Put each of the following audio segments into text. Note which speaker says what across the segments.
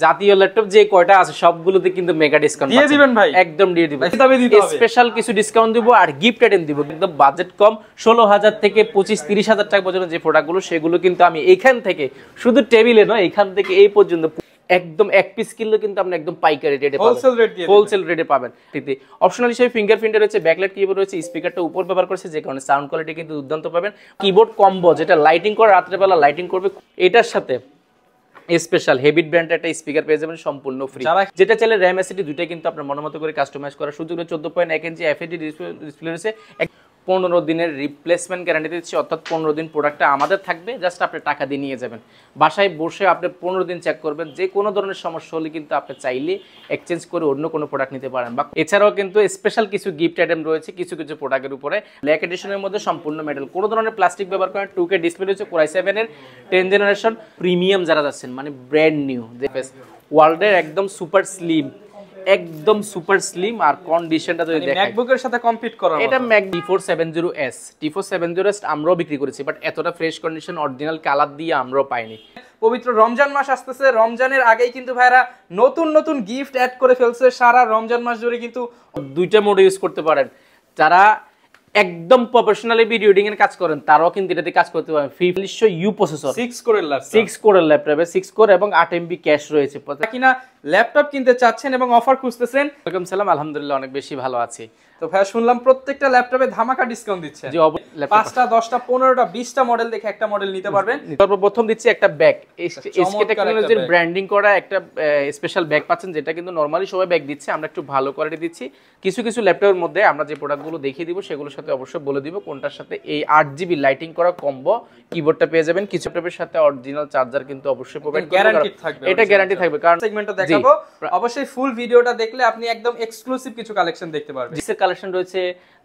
Speaker 1: জাতীয় ল্যাপটপ যে কয়টা আছে সবগুলোতে কিন্তু মেগা ডিসকাউন্ট
Speaker 2: দিয়ে দিবেন ভাই,
Speaker 1: একদম দিয়ে দিব, স্পেশাল কিছু ডিসকাউন্ট দিব আর গিফট আইটেম দিব। একদম বাজেট কম 16,000 থেকে 25-30,000 টাকা পর্যন্ত যে প্রোডাক্টগুলো সেগুলো কিন্তু আমি এখান থেকে শুধু টেবিলে নয় এখান থেকে এই পর্যন্ত একদম এক পিস কিনলে কিন্তু আপনি একদম পাইকারি রেটে পাবেন, হোলসেল রেটে পাবেন। অপশনাল হিসেবে ফিঙ্গারপ্রিন্ট রয়েছে, ব্যাকলাইট কিবোর্ড রয়েছে, স্পিকারটা উপর ব্যবহার করছে যে কারণে সাউন্ড কোয়ালিটি কিন্তু দুর্দান্ত পাবেন। কিবোর্ড কম্বো যেটা লাইটিং করে রাত্রেবেলা লাইটিং করবে, এটার সাথে স্পেশাল হেভিট ব্র্যান্ডের একটা স্পিকার পেয়ে যাবেন সম্পূর্ণ ফ্রি, যেটা চাইলে র্যাম এসএসডি দুইটাই কিন্তু আপনার মনোমতো করে কাস্টমাইজ করার সুযোগ রয়েছে। 14.1 ইঞ্চি এফএইচডি ডিসপ্লে রয়েছে, 15 দিনের রিপ্লেসমেন্ট গ্যারান্টি দিচ্ছি, অর্থাৎ 15 দিন প্রোডাক্টটা আমাদের থাকবে, জাস্ট আপনি টাকা দিয়ে নিয়ে যাবেন। বাসায় বসে আপনি 15 দিন চেক করবেন, যে কোনো ধরনের সমস্যা হলে কিন্তু আপনি চাইলে এক্সচেঞ্জ করে অন্য কোনো প্রোডাক্ট নিতে পারেন। বা এছাড়াও কিন্তু স্পেশাল কিছু গিফট আইটেম রয়েছে কিছু কিছু প্রোডাক্টের উপরে। ব্ল্যাক এডিশনের মধ্যে সম্পূর্ণ মেটাল, কোনো ধরনের প্লাস্টিক ব্যবহার করেন। 2K ডিসপ্লে রয়েছে, Core i7 এর 10 জেনারেশন প্রিমিয়াম যারা যাচ্ছেন মানে ব্র্যান্ড নিউ ওয়ার্ল্ডের একদম সুপার স্লিম, একদম সুপার স্লিম আর কন্ডিশনটা যদি দেখেন
Speaker 2: ম্যাকবুকের সাথে কম্পিট করার মতো।
Speaker 1: এটা ম্যাক T470S T470S আমরাও বিক্রি করেছি, বাট এতটা ফ্রেশ কন্ডিশন অরিজিনাল কালার দিয়ে আমরাও পাইনি।
Speaker 2: পবিত্র রমজান মাস আসতেছে, রমজানের আগেই কিন্তু ভাইরা নতুন নতুন গিফট অ্যাড করে ফেলছে। সারা রমজান মাস ধরে কিন্তু
Speaker 1: দুইটা মোড ইউজ করতে পারেন। যারা একদম প্রফেশনালি ভিডিও এডিটিং এর কাজ করেন তারাও কিন্তু এটাতে কাজ করতে পারেন। 4500U প্রসেসর,
Speaker 2: 6
Speaker 1: কোরের ল্যাপটপে 6 কোর এবং 8MB ক্যাশ রয়েছে।
Speaker 2: কিনা ল্যাপটপ কিনতে চাচ্ছেন এবং অফার খুঁজতেছেন?
Speaker 1: ওয়ালাইকুম সালাম, আলহামদুলিল্লাহ অনেক বেশি ভালো আছি।
Speaker 2: তো ভাই শুনলাম প্রত্যেকটা ল্যাপটপে ধামাকা ডিসকাউন্ট দিচ্ছে।
Speaker 1: জি,
Speaker 2: 5টা 10টা 15টা 20টা মডেল দেখে একটা মডেল নিতে পারবেন।
Speaker 1: সর্বপ্রথম দিচ্ছি একটা ব্যাগ, এসকে টেকনোলজির ব্র্যান্ডিং করা একটা স্পেশাল ব্যাগ পাচ্ছেন, যেটা কিন্তু নরমালি সবাই ব্যাগ দিচ্ছে, আমরা একটু ভালো কোয়ালিটি দিচ্ছি। কিছু কিছু ল্যাপটপের মধ্যে আমরা যে প্রোডাক্টগুলো দেখিয়ে দিব সেগুলোর সাথে অবশ্যই বলে দিব কোনটার সাথে এই 8GB লাইটিং করা কম্বো কিবোর্ডটা পেয়ে যাবেন। কিছু ল্যাপটপের সাথে অরিজিনাল চার্জার কিন্তু অবশ্যই পাবেন,
Speaker 2: গ্যারান্টি থাকবে।
Speaker 1: এটা গ্যারান্টি থাকবে, কারণ
Speaker 2: সেগমেন্টটা দেখাবো, অবশ্যই ফুল ভিডিওটা দেখলে আপনি একদম এক্সক্লুসিভ কিছু কালেকশন দেখতে পারবেন।
Speaker 1: জিসের কালেকশন রয়েছে,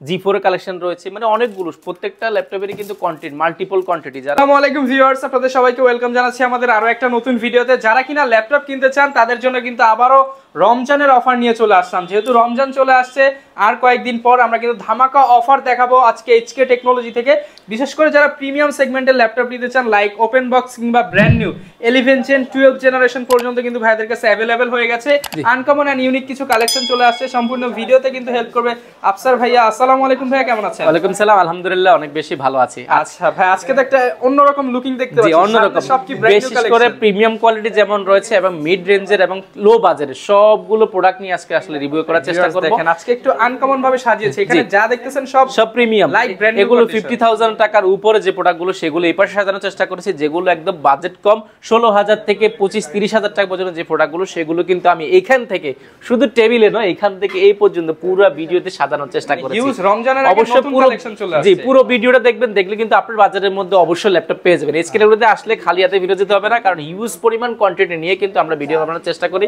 Speaker 1: G4 এর কালেকশন রয়েছে, মানে অনেকগুলো, প্রত্যেকটা ল্যাপটপেরই কিন্তু কন্টেন্ট মাল্টিপল কোয়ান্টিটি।
Speaker 2: আসসালামু আলাইকুম ভিউয়ার্স, আপনাদের সবাইকে ওয়েলকাম জানাচ্ছি আমাদের আরো একটা নতুন ভিডিওতে। যারা কিনা ল্যাপটপ কিনতে চান তাদের জন্য কিন্তু আবারো রমজানের অফার নিয়ে চলে আসলাম। যেহেতু রমজান চলে আসছে আর কয়েকদিন পর আমরা কিন্তু ধামাকা অফার দেখাবো আজকে HK টেকনোলজি থেকে। বিশেষ করে যারা প্রিমিয়াম সেগমেন্টের ল্যাপটপ নিতে চান, লাইক ওপেন বক্স কিংবা ব্র্যান্ড নিউ 11 জেন 12 জেনারেশন পর্যন্ত কিন্তু ভাইদের কাছে অ্যাভেলেবেল হয়ে গেছে। আনকমন এন্ড ইউনিক কিছু কালেকশন চলে আসছে, সম্পূর্ণ ভিডিওতে কিন্তু হেল্প করবে আফসার ভাইয়া। আসসালামু আলাইকুম ভাইয়া, কেমন আছেন?
Speaker 1: ওয়ালাইকুম সালাম, আলহামদুলিল্লাহ অনেক বেশি ভালো আছি।
Speaker 2: আচ্ছা ভাই, আজকে তো একটা অন্যরকম লুকিং দেখতে পাচ্ছি।
Speaker 1: অন্যরকম,
Speaker 2: সব কি ব্র্যান্ড নিউ
Speaker 1: বিশেষ করে প্রিমিয়াম কোয়ালিটি যেমন রয়েছে এবং মিড রেঞ্জের এবং লো বাজেটের সবগুলো প্রোডাক্ট নিয়ে আজকে আসলে রিভিউ করার চেষ্টা করব।
Speaker 2: দেখেন আজকে একটু আনকমন ভাবে সাজিয়েছে, এখানে যা দেখতেছেন সব
Speaker 1: প্রিমিয়াম,
Speaker 2: লাইক ব্র্যান্ড।
Speaker 1: এগুলো 50,000 টাকার উপরে যে প্রোডাক্টগুলো সেগুলো এই পাশে সাজানোর চেষ্টা করেছি, যেগুলো একদম বাজেট কম 16,000 থেকে 25-30,000 টাকা পর্যন্ত যে প্রোডাক্টগুলো সেগুলো কিন্তু আমি এখান থেকে শুধু টেবিলে নয় এখান থেকে এই পর্যন্ত পুরো ভিডিওতে সাজানোর চেষ্টা করেছি।
Speaker 2: হিউজ রমজানের আগে নতুন কালেকশন চলে আসছে।
Speaker 1: জি, পুরো ভিডিওটা দেখবেন, দেখলে কিন্তু আপনার বাজারের মধ্যে অবশ্যই ল্যাপটপ পেয়ে যাবেন। HK টেকনোলজিতে আসলে খালি হাতে ভিডিও যেতে হবে না, কারণ হিউজ পরিমাণ কন্টেন্ট নিয়ে কিন্তু আমরা ভিডিও বানানোর চেষ্টা করি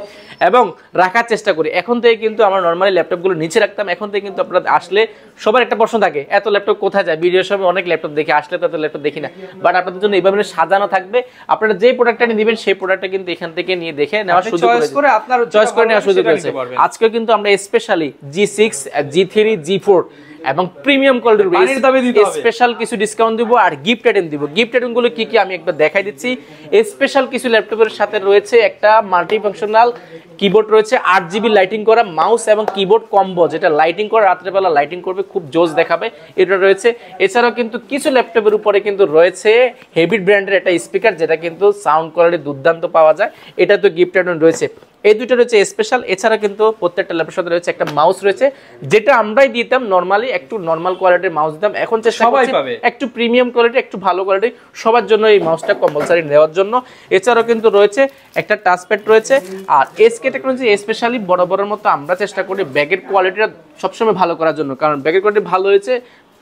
Speaker 1: এবং রাখার চেষ্টা করি। এখন থেকে কিন্তু আমরা নরমালি ল্যাপটপগুলো নিচে রাখতাম, এখন থেকে কিন্তু আপনারা আসলে সবার একটা প্রশ্ন থাকে এত ল্যাপটপ কোথায় যায়, ভিডিওর সময় অনেক ল্যাপটপ দেখি, আসলে তো এত ল্যাপটপ দেখি না। বাট আপনাদের জন্য এইভাবে সাজানো থাকবে, আপনারা যে প্রোডাক্টটা নিয়ে দিবেন সেই প্রোডাক্টটা কিন্তু এখান থেকে নিয়ে দেখে নেওয়ার সুযোগ করে আপনার চয়েস করে নেওয়ার সুযোগ আছে। আজকে কিন্তু আমরা স্পেশালি G6, G3, G4 এবং প্রিমিয়াম কোয়ালিটির স্পেশাল কিছু ডিসকাউন্ট দিব আর গিফট আইটেম দিব। গিফট আইটেম গুলো কি কি আমি একবার দেখাই দিচ্ছি। স্পেশাল কিছু ল্যাপটপের সাথে রয়েছে একটা মাল্টি ফাংশনাল কিবোর্ড রয়েছে, 8GB লাইটিং করা মাউস এবং কিবোর্ড কম্বো, যেটা লাইটিং করে রাত্রেবেলা লাইটিং করবে, খুব জোস দেখাবে, এটা রয়েছে। এছাড়াও কিন্তু কিছু ল্যাপটপের উপরে কিন্তু রয়েছে হেভি ব্র্যান্ডের একটা স্পিকার, যেটা কিন্তু সাউন্ড কোয়ালিটি দুর্দান্ত পাওয়া যায়, এটা তো গিফট আইটেম রয়েছে। এই দুটো রয়েছে স্পেশাল। এছাড়া কিন্তু প্রত্যেকটা ল্যাপটপের সাথে রয়েছে একটা মাউস রয়েছে, যেটা আমরাই দিতাম নরমালি একটু নরমাল কোয়ালিটির মাউস দিতাম, এখন চেষ্টা করছি একটু প্রিমিয়াম কোয়ালিটি, একটু ভালো কোয়ালিটি সবার জন্য এই মাউসটা কম্পালসারি নেওয়ার জন্য। এছাড়াও কিন্তু রয়েছে একটা টাচপ্যাড রয়েছে। আর HK টেকনোলজি স্পেশালি বরাবরের মতো আমরা চেষ্টা করি ব্যাগের কোয়ালিটিটা সবসময় ভালো করার জন্য, কারণ ব্যাগের কোয়ালিটি ভালো হয়েছে।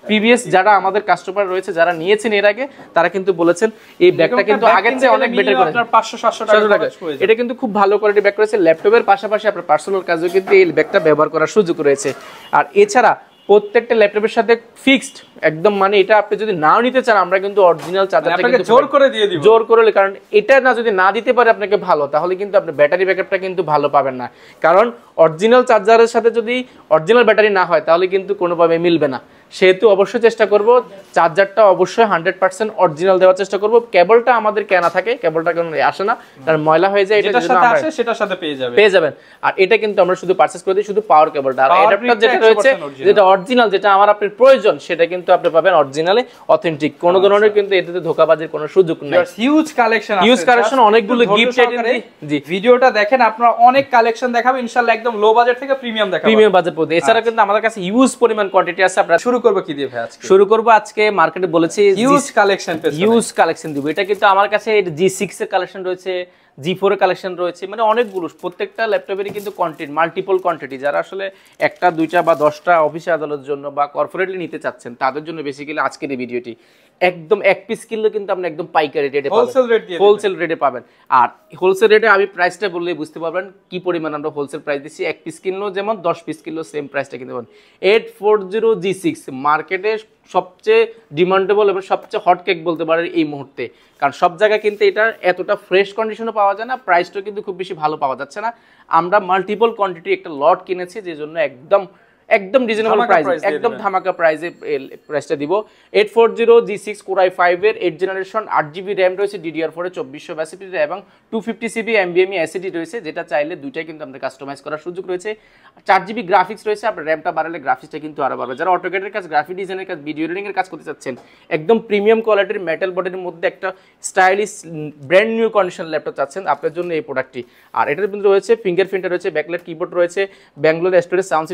Speaker 1: প্রিভিয়াস যারা আমাদের কাস্টমার রয়েছে, যারা নিয়েছেন এর আগে, তারা কিন্তু বলেছেন এই ব্যাগটা কিন্তু আগের চেয়ে অনেক বেটার করে, আপনার 500-700 টাকা। এটা কিন্তু খুব ভালো কোয়ালিটি ব্যাগ রয়েছে। ল্যাপটপের পাশাপাশি আপনার পার্সোনাল কাজেও কিন্তু এই ব্যাগটা ব্যবহার করার সুযোগ রয়েছে। আর এছাড়া প্রত্যেকটা ল্যাপটপের সাথে ফিক্সড একদম, মানে এটা আপনি যদি নাও নিতে চান আমরা কিন্তু অরিজিনাল চার্জারটা কিন্তু
Speaker 2: জোর করে দিয়ে দিব,
Speaker 1: জোর করে, কারণ এটা না যদি না দিতে পারে আপনাকে ভালো, তাহলে কিন্তু আপনি ব্যাটারি ব্যাকআপটা কিন্তু ভালো পাবেন না। কারণ অরিজিনাল চার্জারের সাথে যদি অরিজিনাল ব্যাটারি না হয় তাহলে কিন্তু কোনোভাবে মিলবে না। সেহেতু অবশ্যই চেষ্টা করব চার্জারটা অবশ্যই 100% অরিজিনাল দেওয়ার চেষ্টা করব। কেবলটা আমাদের কেনা থাকে, কেবলটা কোনো আসে না, কারণ ময়লা হয়ে যায়,
Speaker 2: এটার সাথে আসে সেটার সাথে পেয়ে যাবেন। আর
Speaker 1: এটা কিন্তু আমরা শুধু পারচেজ করে দিই শুধু পাওয়ার কেবলটা, আর অ্যাডাপ্টার যেটা রয়েছে যেটা অরিজিনাল, যেটা আমার আপনার প্রয়োজন, সেটা কিন্তু আপনি পাবেন অরিজিনালে অথেন্টিক। কোনো ধরনের কিন্তু এটাতে ধোঁকাবাজির কোনো সুযোগ নেই।
Speaker 2: হিউজ কালেকশন আছে,
Speaker 1: হিউজ কালেকশন, অনেকগুলো গিফট আইটেম।
Speaker 2: জি, ভিডিওটা দেখেন, আপনারা অনেক কালেকশন দেখাবো ইনশাআল্লাহ, একদম লো বাজেট থেকে প্রিমিয়াম দেখাবো,
Speaker 1: প্রিমিয়াম বাজেট পর্যন্ত। এছাড়া কিন্তু আমাদের কাছে হিউজ পরিমাণ কোয়ান্টিটি আছে। আমরা
Speaker 2: শুরু করব কি দিয়ে ভাই? আজকে
Speaker 1: শুরু করব, আজকে মার্কেটে বলেছি
Speaker 2: হিউজ কালেকশন পেয়েছি,
Speaker 1: হিউজ কালেকশন দিব। এটা কিন্তু আমার কাছে G6 এর কালেকশন রয়েছে, G4 এর কালেকশন রয়েছে, মানে অনেকগুলো, প্রত্যেকটা ল্যাপটপেরই কিন্তু কোয়ান্টিটি, মাল্টিপল কোয়ান্টিটি। যারা আসলে একটা দুইটা বা 10টা অফিসে আদালতের জন্য বা কর্পোরেটলি নিতে চাচ্ছেন, তাদের জন্য বেসিক্যালি আজকের এই ভিডিওটি। একদম এক পিস কিনলে কিন্তু আপনি একদম পাইকারি রেটে পাবেন, হোলসেল রেটে পাবেন। আর হোলসেল রেটে আমি প্রাইসটা বললে বুঝতে পারবেন কি পরিমাণ আমরা হোলসেল প্রাইস দিচ্ছি। এক পিস কিনলেও যেমন 10 পিস কিনলেও সেম প্রাইসটা কিনতে পারেন। 840 G6 মার্কেটে সবচেয়ে ডিমান্ডেবল এবং সবচেয়ে হট কেক বলতে পারেন এই মুহূর্তে, কারণ সব জায়গায় কিন্তু এটা এতটা ফ্রেশ কন্ডিশনে পাওয়া যায় না, প্রাইসটাও কিন্তু খুব বেশি ভালো পাওয়া যাচ্ছে না। আমরা মাল্টিপল কোয়ান্টিটি একটা লট কিনেছি, যে জন্য একদম রিজনেবল প্রাইস, একদম ধামাকা প্রাইসে প্রাইসটা দিব। 840 G6 Core i5 এর 8 জেনারেশন, 8GB RAM রয়েছে, DDR4 এ 2400 এবং 250 NVMe SSD রয়েছে, যেটা চাইলে দুইটাই কিন্তু আমাদের কাস্টমাইজ করার সুযোগ রয়েছে। 4GB গ্রাফিক্স রয়েছে, আপনার র্যামটা বাড়ালে গ্রাফিক্সটা কিন্তু আরো বাড়বে। যারা অটোক্যাডের কাজ, গ্রাফিক ডিজাইনের কাজ, ভিডিও এডিটিং এর কাজ করতে চাচ্ছেন, একদম প্রিমিয়াম কোয়ালিটির মেটাল বডির মধ্যে একটা stylish brand new condition laptop চাচ্ছেন, আপনার জন্য এই প্রোডাক্টটি। আর এটার মধ্যে রয়েছে ফিঙ্গারপ্রিন্টার রয়েছে, ব্যাকলাইট কিবোর্ড রয়েছে, ব্যাঙ্গালোর স্টোরেজ সাউন্ড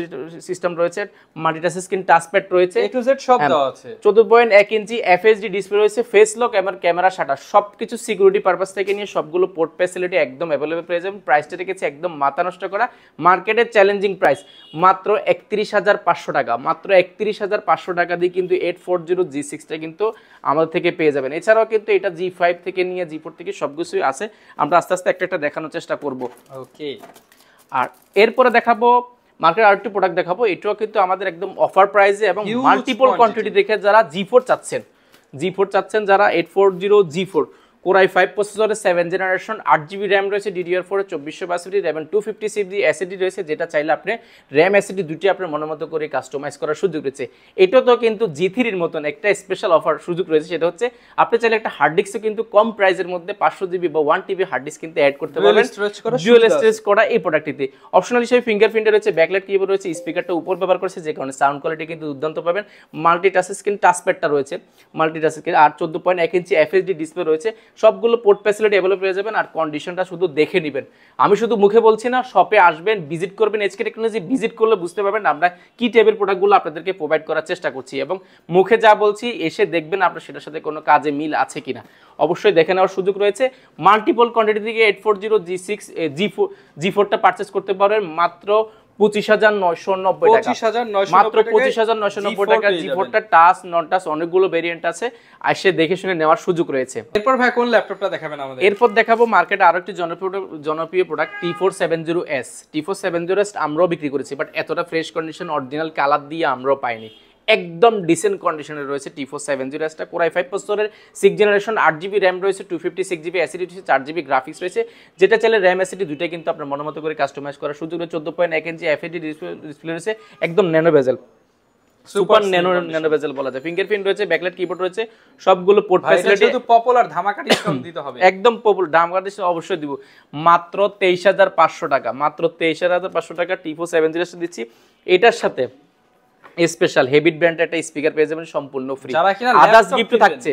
Speaker 1: সিস্টেম রয়েছে, মাল্টিটাচ স্ক্রিন টাচপ্যাড রয়েছে,
Speaker 2: A to Z সব দেওয়া আছে,
Speaker 1: 14.1 ইঞ্চি FHD ডিসপ্লে রয়েছে, ফেস লক এবং ক্যামেরা শাটার, সবকিছু সিকিউরিটি পারপাস থেকে নিয়ে সবগুলো পোর্ট ফ্যাসিলিটি একদম অ্যাভেলেবল পেয়ে যাবেন। প্রাইসটা রেখেছে একদম মাথা নষ্ট করা, মার্কেটের চ্যালেঞ্জিং প্রাইস মাত্র 31,500 টাকা। মাত্র 31,500 টাকা দিয়ে কিন্তু 840 G6টা কিন্তু আমাদের থেকে পেয়ে যাবেন। এছাড়াও কিন্তু এটা G5 থেকে নিয়ে G4 থেকে সবকিছুই আছে, আমরা আস্তে আস্তে একটা দেখানোর চেষ্টা করব।
Speaker 2: ওকে,
Speaker 1: আর এরপরে দেখাবো মার্কেট আরেকটি প্রোডাক্ট দেখাবো, এটাও কিন্তু আমাদের একদম অফার প্রাইসে এবং মাল্টিপল কোয়ান্টিটি দেখে যারা G4 চাচ্ছেন, যারা 840 G4 Core i5 প্রসেসরের 7 জেনারেশন, 8GB RAM রয়েছে, DDR4 এ 2400 এবং 250 SSD রয়েছে, যেটা চাইলে আপনি RAM SSD দুটি আপনার মনের মতো করে কাস্টমাইজ করার সুযোগ রয়েছে। এটাও তো কিন্তু G3 এর মতন একটা স্পেশাল অফার সুযোগ রয়েছে, সেটা হচ্ছে আপনি চাইলে একটা হার্ড ডিস্কও কিন্তু কম প্রাইসের মধ্যে 500GB বা 1TB হার্ড ডিস্ক কিন্তু অ্যাড করতে পারবেন, ডুয়াল স্টোরেজ করা এই প্রোডাক্টটিতে। অপশনাল হিসেবে ফিঙ্গারপ্রিন্ট রয়েছে, ব্যাকলাইট কিবোর্ড রয়েছে, স্পিকারটা উপর ব্যবহার করেছে, যে কারণে সাউন্ড কোয়ালিটি কিন্তু দুর্দান্ত পাবেন। মাল্টিটাচ স্ক্রিন টাচপ্যাডটা রয়েছে, মাল্টিটাচ স্ক্রিন, আর 14.1 ইঞ্চি FHD ডিসপ্লে রয়েছে, সবগুলো পোর্ট ফ্যাসিলিটি অ্যাভেলেবল পেয়ে যাবেন। আর কন্ডিশনটা শুধু দেখে নেবেন, আমি শুধু মুখে বলছি না, শপে আসবেন, ভিজিট করবেন, এচকে টেকনোলজি ভিজিট করলে বুঝতে পারবেন আমরা কি টাইপের প্রোডাক্টগুলো আপনাদেরকে প্রোভাইড করার চেষ্টা করছি, এবং মুখে যা বলছি এসে দেখবেন আপনার সেটার সাথে কোনো কাজে মিল আছে কিনা, অবশ্যই দেখে নেওয়ার সুযোগ রয়েছে। মাল্টিপল কোয়ান্টিটি থেকে 840 G6 G4টা পারচেজ করতে পারবেন মাত্র 25,990 টাকা, মাত্র 25,990 টাকা। G4টা টাচ নন টাচ অনেকগুলো ভেরিয়েন্ট আছে, এসে দেখে শুনে নেওয়ার সুযোগ রয়েছে।
Speaker 2: এরপর ভাই কোন ল্যাপটপটা দেখাবেন আমাদের?
Speaker 1: এরপর দেখাবো মার্কেটে আরো একটি জনপ্রিয় প্রোডাক্ট T470S। T470S আমরাও বিক্রি করেছি, বাট এতটা ফ্রেশ কন্ডিশন অরিজিনাল কালার দিয়ে আমরাও পাইনি, একদম ডিসেন্ট কন্ডিশনে রয়েছে T470S। Core i5 প্রসেসরের 6 জেনারেশন, 8GB RAM রয়েছে, 256GB SSD রয়েছে, 4GB গ্রাফিক্স রয়েছে, যেটা চাইলে RAM SSD দুইটাই কিন্তু আপনার মনের মতো করে কাস্টমাইজ করার সুযোগ রয়েছে। 14.1 ইঞ্চি FHD ডিসপ্লে রয়েছে, একদম ন্যানো বেজেল, সুপার ন্যানো বেজেল বলা যায়, ফিঙ্গারপ্রিন্ট রয়েছে, ব্যাকলাইট কিবোর্ড রয়েছে, সবগুলো পোর্ট ফ্যাসিলিটি
Speaker 2: যেহেতু পপুলার, ধামাকা ডিসকাউন্ট দিতে হবে,
Speaker 1: একদম পপুলার ধামাকা ডিসকাউন্ট অবশ্যই দিব, মাত্র 23,500 টাকা, মাত্র 23,500 টাকা T470S দিচ্ছি। এটার সাথে স্পেশাল হেভিট ব্র্যান্ডের একটা স্পিকার পেয়ে যাবেন সম্পূর্ণ ফ্রি, আদার্স গিফট থাকছে,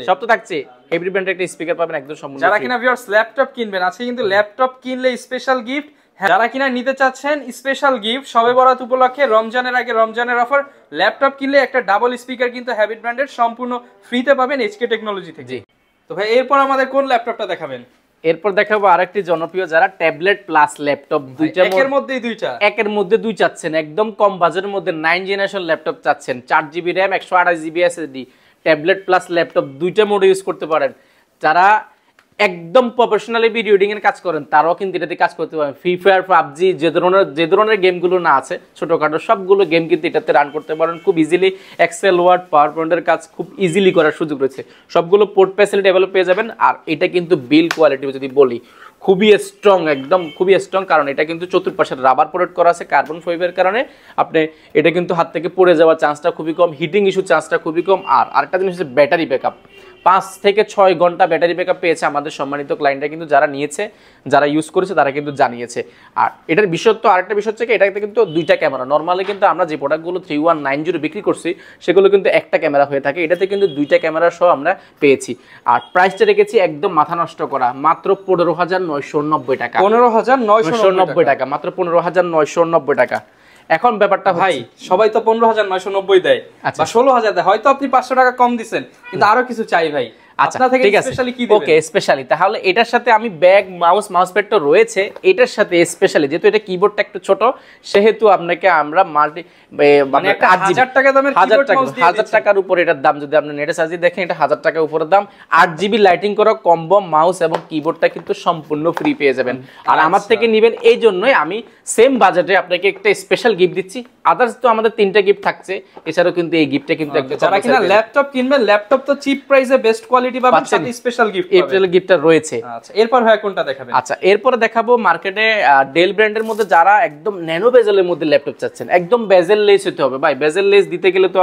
Speaker 1: সব তো থাকছে, হেভিট ব্র্যান্ডের একটা স্পিকার পাবেন একদম সম্পূর্ণ।
Speaker 2: যারা কিনা ভিউয়ার্স ল্যাপটপ কিনবেন, আজকে কিন্তু ল্যাপটপ কিনলে স্পেশাল গিফট, যারা কিনা নিতে চাচ্ছেন স্পেশাল গিফট শবে বরাত উপলক্ষে, রমজানের আগে রমজানের অফার, ল্যাপটপ কিনলে একটা ডাবল স্পিকার কিন্তু হেভিট ব্র্যান্ডের সম্পূর্ণ ফ্রিতে পাবেন এচকে টেকনোলজি থেকে। তো ভাই এরপর আমাদের কোন ল্যাপটপটা দেখাবেন?
Speaker 1: এরপর দেখাবো আরেকটি জনপ্রিয়, যারা ট্যাবলেট প্লাস ল্যাপটপ দুইটা
Speaker 2: একের মধ্যে দুই
Speaker 1: চাচ্ছেন, একদম কম বাজেটের মধ্যে 9 জেনারেশন ল্যাপটপ চাচ্ছেন, 4GB RAM 128GB SSD, tablet plus laptop দুইটা মোডে ইউজ করতে পারেন। যারা একদম প্রফেশনালি ভিডিও এডিটিং এর কাজ করেন, তারাও কিন্তু এটাতে কাজ করতে পারেন। ফ্রি ফায়ার, পাবজি, যে ধরনের গেমগুলো না আছে ছোটখাটো সবগুলো গেম কিন্তু এটাতে রান করতে পারেন খুব ইজিলি। এক্সেল, ওয়ার্ড, পাওয়ার পয়েন্টের কাজ খুব ইজিলি করার সুযোগ রয়েছে, সবগুলো পোর্ট ফ্যাসিলিটি অ্যাভেলেবল পেয়ে যাবেন। আর এটা কিন্তু বিল কোয়ালিটি যদি বলি, খুবই স্ট্রং, একদম খুবই স্ট্রং, কারণ এটা কিন্তু চতুর্পাশে রাবার প্রোটেক্ট করা আছে কার্বন ফাইবারের কারণে। আপনি এটা কিন্তু হাত থেকে পড়ে যাওয়ার চান্সটা খুবই কম, হিটিং ইস্যু চান্সটা খুবই কম। আর আরেকটা জিনিস হচ্ছে ব্যাটারি ব্যাকআপ, 5 থেকে 6 ঘন্টা ব্যাটারি ব্যাকআপ পেয়েছে আমাদের সম্মানিত ক্লায়েন্টরা, কিন্তু যারা নিয়েছে, যারা ইউজ করেছে তারা কিন্তু জানিয়েছে। আর এটার বিশেষত্ব, আরেকটা বিষয় হচ্ছে কি, এটাতে কিন্তু 2টা ক্যামেরা। নর্মালি কিন্তু আমরা যে প্রোডাক্টগুলো 3190 বিক্রি করছি সেগুলো কিন্তু একটা ক্যামেরা হয়ে থাকে, এটাতে কিন্তু 2টা ক্যামেরা সহ আমরা পেয়েছি। আর প্রাইসটা রেখেছি একদম মাথা নষ্ট করা, মাত্র 15,990 টাকা।
Speaker 2: 15,990
Speaker 1: টাকা, মাত্র 15,990 টাকা। এখন ব্যাপারটা
Speaker 2: ভাই, সবাই তো 15,990 দেয় বা 16,000 দেয়, হয়তো আপনি 500 টাকা কম দিচ্ছেন, কিন্তু আরো কিছু চাই ভাই।
Speaker 1: আচ্ছা ঠিক আছে, ওকে স্পেশালি তাহলে এটার সাথে আমি ব্যাগ, মাউস প্যাড তো রয়েছে, এটার সাথে স্পেশালি যেহেতু এটা কিবোর্ডটা একটু ছোট, সেহেতু আপনাকে আমরা মাল্টি মানে একটা
Speaker 2: 1000 টাকা দামের কিবোর্ড মাউস দিয়ে
Speaker 1: 1000 টাকার উপরে এটার দাম, যদি আপনি নেটে সার্চ দিয়ে দেখেন এটা 1000 টাকার উপরে দাম। 8GB লাইটিং করা কম্বো মাউস এবং কিবোর্ডটা কিন্তু সম্পূর্ণ ফ্রি পেয়ে যাবেন। আর আমার থেকে নেবেন এই জন্যই আমি সেম বাজেটে আপনাকে একটা স্পেশাল গিফট দিচ্ছি। আদার্স তো আমাদের 3টা গিফট থাকছে, এছাড়াও কিন্তু এই গিফটটা কিন্তু একটা,
Speaker 2: যারা কিনা ল্যাপটপ কিনবেন, ল্যাপটপ তো চিপ প্রাইসে বেস্ট কোয়ালিটি পাবেন, সাথে স্পেশাল গিফট পাবেন।
Speaker 1: এপ্রিল গিফটটা রয়েছে।
Speaker 2: আচ্ছা, এরপর ভাই কোনটা দেখাবেন?
Speaker 1: আচ্ছা, এরপরে দেখাবো মার্কেটে ডেল ব্র্যান্ডের মধ্যে যারা একদম ন্যানো বেজেলের মধ্যে ল্যাপটপ চাচ্ছেন, একদম বেজেল লেস হতে হবে ভাই। বেজেল লেস দিতে গেলে তো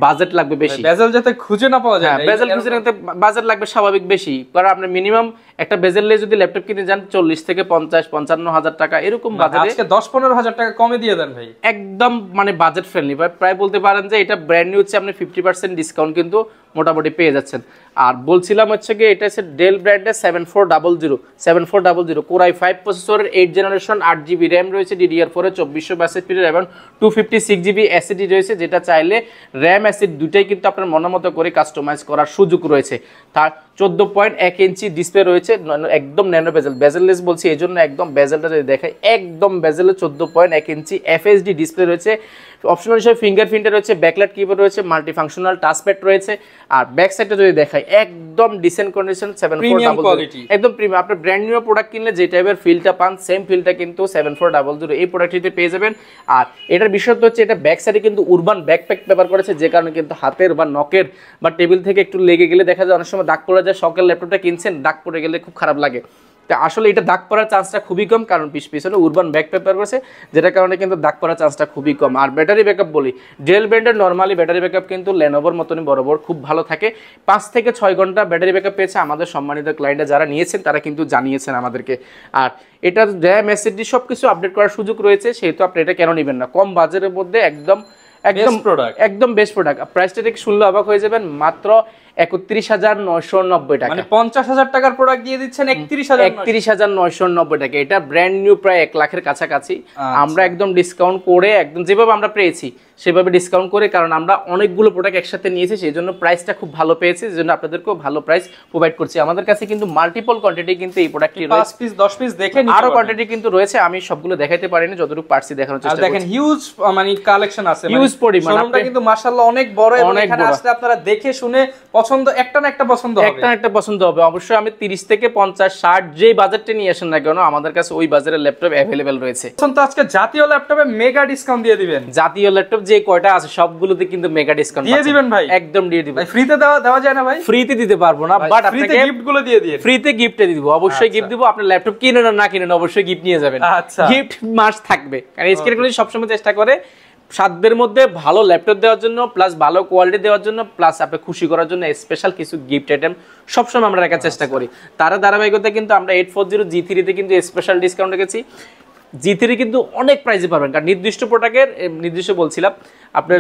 Speaker 1: বাজেট লাগবে বেশি,
Speaker 2: বেজেল যাতে খুঁজে না পাওয়া যায়,
Speaker 1: বেজেল খুঁজে নিতে বাজেট লাগবে স্বাভাবিক বেশি। কারণ আপনি মিনিমাম একটা বেজেল লেস যদি ল্যাপটপ কিনে যান 40 থেকে 50-55 টাকা এরকম বাজেটে,
Speaker 2: আজকে 10-15 টাকা কমে দিয়ে দেন ভাই,
Speaker 1: একদম মানে বাজেট ফ্রেন্ডলি ভাই। প্রায় বলতে পারেন যে এটা ব্র্যান্ড নিউ হচ্ছে, আপনি 50% ডিসকাউন্ট কিন্তু মোটামুটি পেয়ে যাচ্ছেন। আর বলছিলাম হচ্ছে কি, এটা হচ্ছে ডেল ব্র্যান্ডের 7400 কোর i5 প্রসেসরের 8 জেনারেশন, 8GB র্যাম রয়েছে, DDR4 এর 2462 এবং 256GB SSD রয়েছে, যেটা চাইলে র্যাম SSD দুটাই কিন্তু আপনার মনোমতো করে কাস্টমাইজ করার সুযোগ রয়েছে। তার 14.1 ইঞ্চি ডিসপ্লে রয়েছে, একদম ন্যানো বেজেল, বেজেললেস বলছি এই জন্য, একদম বেজেলটা যদি দেখাই একদম বেজেলে 14.1 ইঞ্চি FHD ডিসপ্লে রয়েছে। অপশনাল হিসেবে ফিঙ্গারপ্রিন্ট রয়েছে, ব্যাকলাইট কিবোর্ড রয়েছে, মাল্টি ফাংশনাল টাচপ্যাড রয়েছে। আর ব্যাক সাইডটা যদি দেখাই একদম ডিসেন্ট কন্ডিশন, 7400 একদম প্রিমিয়াম। আপনি ব্র্যান্ড নিউ প্রোডাক্ট কিনলে যে টাইপের ফিলটা পান, সেম ফিলটা কিন্তু 7400 এই প্রোডাক্টটিতে পেয়ে যাবেন। আর এটার বিশেষত্ব হচ্ছে এটা ব্যাক সাইডে কিন্তু উরবান ব্যাকপ্যাক ব্যবহার করেছে, যে কারণে কিন্তু হাতের বা নখের বা টেবিল থেকে একটু লেগে গেলে দেখা যায় অনেক সময় দাগ পড়ে যায়, শখের ল্যাপটপটা কিনছেন দাগ পড়ে গেলে খুব খারাপ লাগে। তা আসলে এটা দাগ পড়ার চান্সটা খুবই কম, কারণ পিছনে উরবান ব্যাক পেপার করেছে, যেটার কারণে কিন্তু দাগ পড়ার চান্সটা খুবই কম। আর ব্যাটারি ব্যাকআপ বলি, ডেল ব্র্যান্ডের নরমালি ব্যাটারি ব্যাকআপ কিন্তু লেনোভোর মতনই বরাবর খুব ভালো থাকে, 5 থেকে 6 ঘন্টা ব্যাটারি ব্যাকআপ পেয়েছে আমাদের সম্মানিত ক্লায়েন্টরা যারা নিয়েছেন তারা কিন্তু জানিয়েছেন আমাদেরকে। আর এটার র্যাম SSD সবকিছু আপডেট করার সুযোগ রয়েছে, সেহেতু আপনি এটা কেন নেবেন না, কম বাজেটের মধ্যে একদম বেস্ট প্রোডাক্ট। প্রাইসটা দেখে শুনলে অবাক হয়ে যাবেন, মাত্র 31,990 টাকা,
Speaker 2: মানে 50,000 টাকার প্রোডাক্ট দিয়ে দিচ্ছেন
Speaker 1: 31,990 টাকা। এটা ব্র্যান্ড নিউ প্রায় 1 লাখের কাছাকাছি। আমরা একদম ডিসকাউন্ট করে, একদম যেভাবে আমরা পেয়েছি সেভাবে ডিসকাউন্ট করে, কারণ আমরা অনেকগুলো প্রোডাক্ট একসাথে নিয়েছি, সেই জন্য প্রাইসটা খুব ভালো পেয়েছি, সেই জন্য আপনাদেরকেও ভালো প্রাইস প্রোভাইড করছি। আমাদের কাছে কিন্তু মাল্টিপল কোয়ান্টিটি কিন্তু এই প্রোডাক্টটি রয়েছে,
Speaker 2: 5 পিস 10 পিস দেখে
Speaker 1: আরো কোয়ান্টিটি কিন্তু রয়েছে, আমি সবগুলো দেখাইতে পারিনি, যতটুকু পারছি দেখানোর চেষ্টা করছি।
Speaker 2: দেখেন হিউজ মানে কালেকশন আছে,
Speaker 1: হিউজ পরিমাণ,
Speaker 2: শোরুমটা কিন্তু মাশাআল্লাহ অনেক বড়, এবং এখানে আসলে আপনারা দেখে শুনে পছন্দ একটা না একটা পছন্দ হবে।
Speaker 1: অবশ্যই আমি 30 থেকে 50 60 যেই বাজেটটা নিয়ে আসেন না কেন, আমাদের কাছে ওই বাজারের ল্যাপটপ अवेलेबल রয়েছে।
Speaker 2: তো আজকে জাতীয় ল্যাপটপে মেগা ডিসকাউন্ট দিয়ে দিবেন,
Speaker 1: জাতীয় ল্যাপটপ যে কয়টা আছে সবগুলোতে কিন্তু মেগা ডিসকাউন্ট
Speaker 2: দিয়ে দিবেন ভাই,
Speaker 1: একদম দিয়ে দিব।
Speaker 2: ভাই ফ্রিতে দেওয়া যায় না ভাই?
Speaker 1: ফ্রিতে দিতে পারবো না, বাট আপনাকে
Speaker 2: গিফটগুলো দিয়ে দিন,
Speaker 1: ফ্রিতে গিফটে দিব, অবশ্যই গিফট দিব। আপনি ল্যাপটপ কিনেন না কিনেন অবশ্যই গিফট নিয়ে যাবেন, গিফট মাস্ট থাকবে। কারণ স্ক্রিনগুলো সবসময় চেষ্টা করে সাধ্যের মধ্যে ভালো ল্যাপটপ দেওয়ার জন্য, প্লাস ভালো কোয়ালিটি দেওয়ার জন্য, প্লাস আপনি খুশি করার জন্য স্পেশাল কিছু গিফট আইটেম সবসময় আমরা রাখার চেষ্টা করি। তার ধারাবাহিকতা কিন্তু আমরা 840 G3 তে কিন্তু স্পেশাল ডিসকাউন্ট রেখেছি। G3 কিন্তু অনেক প্রাইসে পাবেন, কারণ নির্দিষ্ট প্রোডাক্টের নির্দিষ্ট বলছিলাম আপনার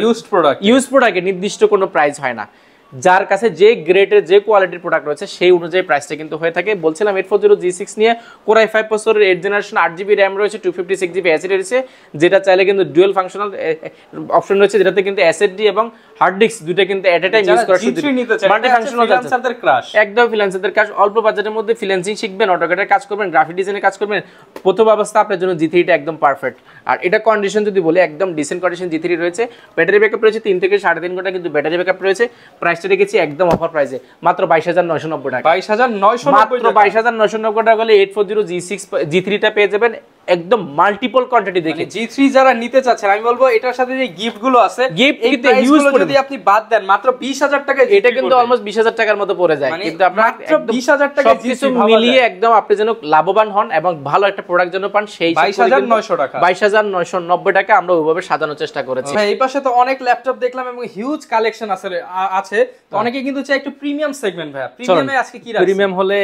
Speaker 1: ইউজ প্রোডাক্টের নির্দিষ্ট কোনো প্রাইস হয় না, যার কাছে যে গ্রেডের যে কোয়ালিটির প্রোডাক্ট রয়েছে সেই অনুযায়ী প্রাইসটা কিন্তু হয়ে থাকে। বলছিলাম 840 G6 নিয়ে কোর i5 প্রসেসরের 8 জেনারেশন, 8GB র্যাম রয়েছে, 256GB SSD রয়েছে, যেটা চাইলে কিন্তু ডুয়াল ফাংশনাল অপশন রয়েছে, যেটাতে কিন্তু SSD এবং হার্ড ডিস্ক দুটো কিন্তু এট এ টাইম ইউজ করা সুযোগ। মাল্টি ফাংশনাল ফ্রিল্যান্সারদের ক্রাশ, একদম ফ্রিল্যান্সারদের কাজ। অল্প বাজেটের মধ্যে ফ্রিল্যান্সিং শিখবেন, অটোক্যাডের কাজ করবেন, গ্রাফিক ডিজাইনের কাজ করবেন, প্রথম অবস্থা আপনার জন্য G3 টা একদম পারফেক্ট। আর এটা কন্ডিশন যদি বলি একদম ডিসেন্ট কন্ডিশন G3 রয়েছে। ব্যাটারি ব্যাকআপ রয়েছে 3 থেকে 3.5 ঘন্টা কিন্তু ব্যাটারি ব্যাকআপ রয়েছে। প্রাইসটা রেখেছি একদম অফার প্রাইসে মাত্র 22,990 টাকা,
Speaker 2: 22,990
Speaker 1: মাত্র 22,990 টাকা হলে 840 G6 G3 টা পেয়ে যাবেন একদম মাল্টিপল কোয়ান্টিটি দেখে
Speaker 2: G3 যারা নিতে চাচ্ছেন আমি বলবো এটার সাথে যে গিফট গুলো আছে
Speaker 1: গিফট
Speaker 2: এই
Speaker 1: কিন্তু
Speaker 2: প্রাইস
Speaker 1: ইউজ
Speaker 2: গুলো যদি আপনি বাদ দেন মাত্র 20000 টাকায়
Speaker 1: এটা কিন্তু অলমোস্ট 20000 টাকার মতো পড়ে যায়, কিন্তু আপনারা
Speaker 2: মাত্র 20000 টাকায়
Speaker 1: সবকিছু মিলিয়ে একদম আপনি যেন লাভবান হন এবং ভালো একটা প্রোডাক্ট যেন পান সেই
Speaker 2: 22900 টাকা
Speaker 1: 22990 টাকা আমরা ওইভাবে সাজানোর চেষ্টা করেছি।
Speaker 2: ভাই এই পাশে তো অনেক ল্যাপটপ দেখলাম এবং হিউজ কালেকশন আছে তো অনেকে কিন্তু চাই একটু প্রিমিয়াম সেগমেন্ট ভাই প্রিমিয়ামে আজকে কি রাখছেন?
Speaker 1: প্রিমিয়াম হলে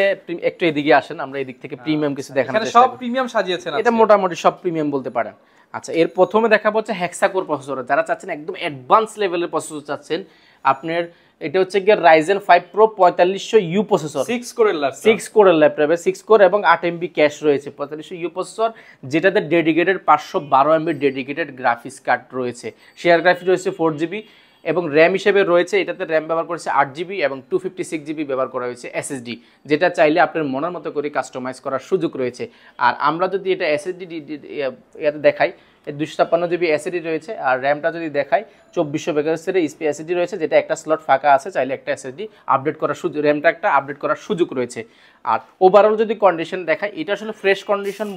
Speaker 1: একটু এদিকে আসেন, আমরা এদিক থেকে প্রিমিয়াম কিছু দেখানোর
Speaker 2: এখানে
Speaker 1: চেষ্টা
Speaker 2: সব
Speaker 1: করি।
Speaker 2: প্রিমিয়াম সাজিয়েছেন
Speaker 1: এটা মোটামুটি সব প্রিমিয়াম বলতে পারেন। আচ্ছা, এর প্রথমে দেখাবো হচ্ছে হেক্সা-কোর প্রসেসর। যারা চাচ্ছেন একদম অ্যাডভান্স লেভেলের প্রসেসর চাচ্ছেন, আপনার এটা হচ্ছে গিয়ে Ryzen 5 Pro 4500U প্রসেসর,
Speaker 2: 6 কোরের ল্যাপটপ
Speaker 1: 6 কোরের ল্যাপটপে 6 কোর এবং 8 MB ক্যাশ রয়েছে, 4500U প্রসেসর, যেটাতে dedicated 512 MB dedicated graphics card রয়েছে, শেয়ার গ্রাফিক্স রয়েছে 4GB এবং র্যাম হিসেবে রয়েছে এটাতে র্যাম ব্যবহার করেছে 8GB এবং 256GB ব্যবহার করা হয়েছে SSD, যেটা চাইলে আপনার মনের মতো করে কাস্টমাইজ করার সুযোগ রয়েছে। আর আমরা যদি এটা SSD এতে দেখাই, 256GB SSD রয়েছে, আর র্যামটা যদি দেখাই 2400 মেগাহার্টজের SSD রয়েছে, যেটা একটা স্লট ফাঁকা আছে, চাইলে একটা SSD আপডেট করার সুযোগ, র্যামটা একটা আপডেট করার সুযোগ রয়েছে। আর ওভারঅল যদি কন্ডিশন দেখাই, এটা আসলে ফ্রেশ কন্ডিশন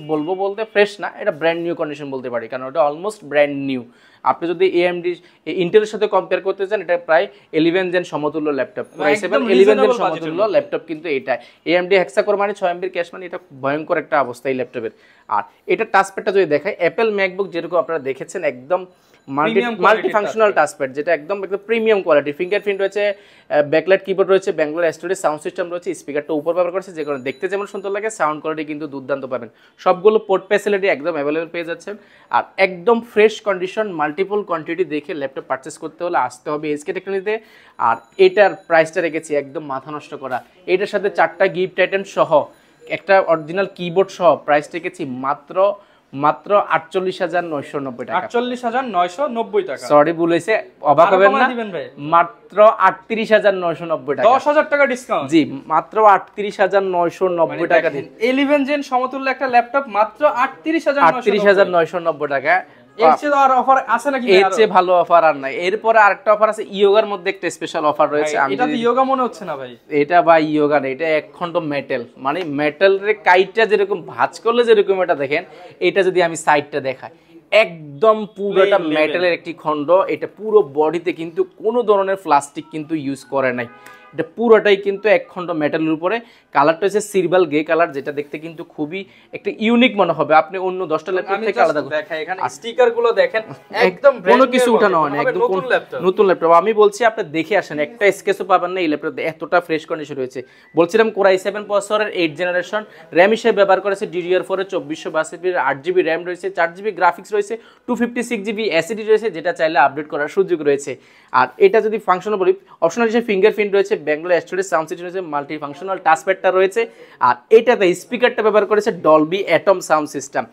Speaker 1: বলতে ফ্রেশ না, এটা ব্র্যান্ড নিউ কন্ডিশন বলতে পারি, কারণ এটা অলমোস্ট ব্র্যান্ড নিউ। আপনি যদি AMD ইন্টেলের সাথে কম্পেয়ার করতে চান, এটা প্রায় 11 জেন সমতুল্য ল্যাপটপ, 11 জেন সমতুল্য ল্যাপটপ কিন্তু এটা। AMD হেক্সা-কোর মানে 6 MB ক্যাশ, মানে এটা ভয়ঙ্কর একটা অবস্থা এই ল্যাপটপের। আর এটা টাচপ্যাডটা যদি দেখাই, অ্যাপেল ম্যাকবুক যেরকম আপনারা দেখেছেন একদম মাল্টি ফাংশনাল টাচপ্যাড, যেটা একদম প্রিমিয়াম কোয়ালিটি, ফিঙ্গারপ্রিন্ট রয়েছে, ব্যাকলাইট কিবোর্ড রয়েছে, ব্যাঙ্গালোর স্টুডিও সাউন্ড সিস্টেম রয়েছে, স্পিকারটা উপর ব্যবহার করেছে, যে কারণে দেখতে যেমন সুন্দর লাগে, সাউন্ড কোয়ালিটি কিন্তু দুর্দান্ত পাবেন। সবগুলো পোর্ট ফ্যাসিলিটি একদম অ্যাভেলেবল পেয়ে যাচ্ছেন। আর একদম ফ্রেশ কন্ডিশন মাল্টিপল কোয়ান্টিটি দেখে ল্যাপটপ পারচেস করতে হলে আসতে হবে SK টেকনোলজিতে। আর এটার প্রাইসটা রেখেছি একদম মাথা নষ্ট করা, এটার সাথে 4টা গিফট আইটেম সহ একটা অরিজিনাল কিবোর্ড সহ প্রাইস রেখেছি মাত্র 48,990 টাকা।
Speaker 2: 48,990 টাকা,
Speaker 1: সরি বলেছে, অবাক হবেন না, মাত্র 38,990 টাকা,
Speaker 2: 10,000 টাকা ডিসকাউন্ট।
Speaker 1: জি, মাত্র 38,990 টাকা দিন।
Speaker 2: 11 জেন সমতুল্য একটা ল্যাপটপ মাত্র
Speaker 1: 38,990 টাকা।
Speaker 2: এর চেয়ে আর অফার আছে নাকি?
Speaker 1: এর চেয়ে ভালো অফার আর নাই। এরপরে আরেকটা অফার আছে, ইয়োগার মধ্যে একটা স্পেশাল অফার রয়েছে।
Speaker 2: এটা তো ইয়োগা মনে হচ্ছে না ভাই,
Speaker 1: এটা ভাই ইয়োগা না, এটা এক খণ্ড মেটাল, মানে মেটালের কাইটটা যেরকম ভাঁজ করলে যেরকম এটা দেখেন, এটা যদি আমি সাইডটা দেখাই একদম পুরোটা মেটালের একটি খণ্ড। এটা পুরো বডিতে কিন্তু কোনো ধরনের প্লাস্টিক কিন্তু ইউজ করে নাই, এটা পুরোটাই কিন্তু এক খণ্ড মেটালের উপরে। কালারটা হচ্ছে সিলভার গ্রে কালার, যেটা দেখতে কিন্তু খুবই একটা ইউনিক মনে হবে, আপনি অন্য 10টা ল্যাপটপ থেকে আলাদা
Speaker 2: দেখাই। এখানে স্টিকার গুলো দেখেন, একদম
Speaker 1: কোনো কিছু উঠানো হয় না, একদম নতুন ল্যাপটপ। আমি বলছি আপনি দেখে আসেন, একটা স্কেচও পাবেন না এই ল্যাপটপে, এতটা ফ্রেশ কন্ডিশন রয়েছে। বলছিলাম Core i7 প্রসেসরের 8 জেনারেশন, র্যাম হিসেবে ব্যবহার করেছে DDR4 এর 2462 8GB র্যাম রয়েছে, 4GB গ্রাফিক্স রয়েছে, 256GB SSD রয়েছে, যেটা চাইলে আপডেট করার সুযোগ রয়েছে। আর এটা যদি ফাংশনাল বলি, অপশনাল হিসেবে ফিঙ্গারপ্রিন্ট রয়েছে, ব্যাঙ্গালোর স্টুডিও সাউন্ড সিস্টেম রয়েছে, মাল্টি ফাংশনাল টাচপ্যাডটা রয়েছে। আর এটাতে স্পিকারটা ব্যবহার করেছে ডলবি অ্যাটম সাউন্ড সিস্টেম,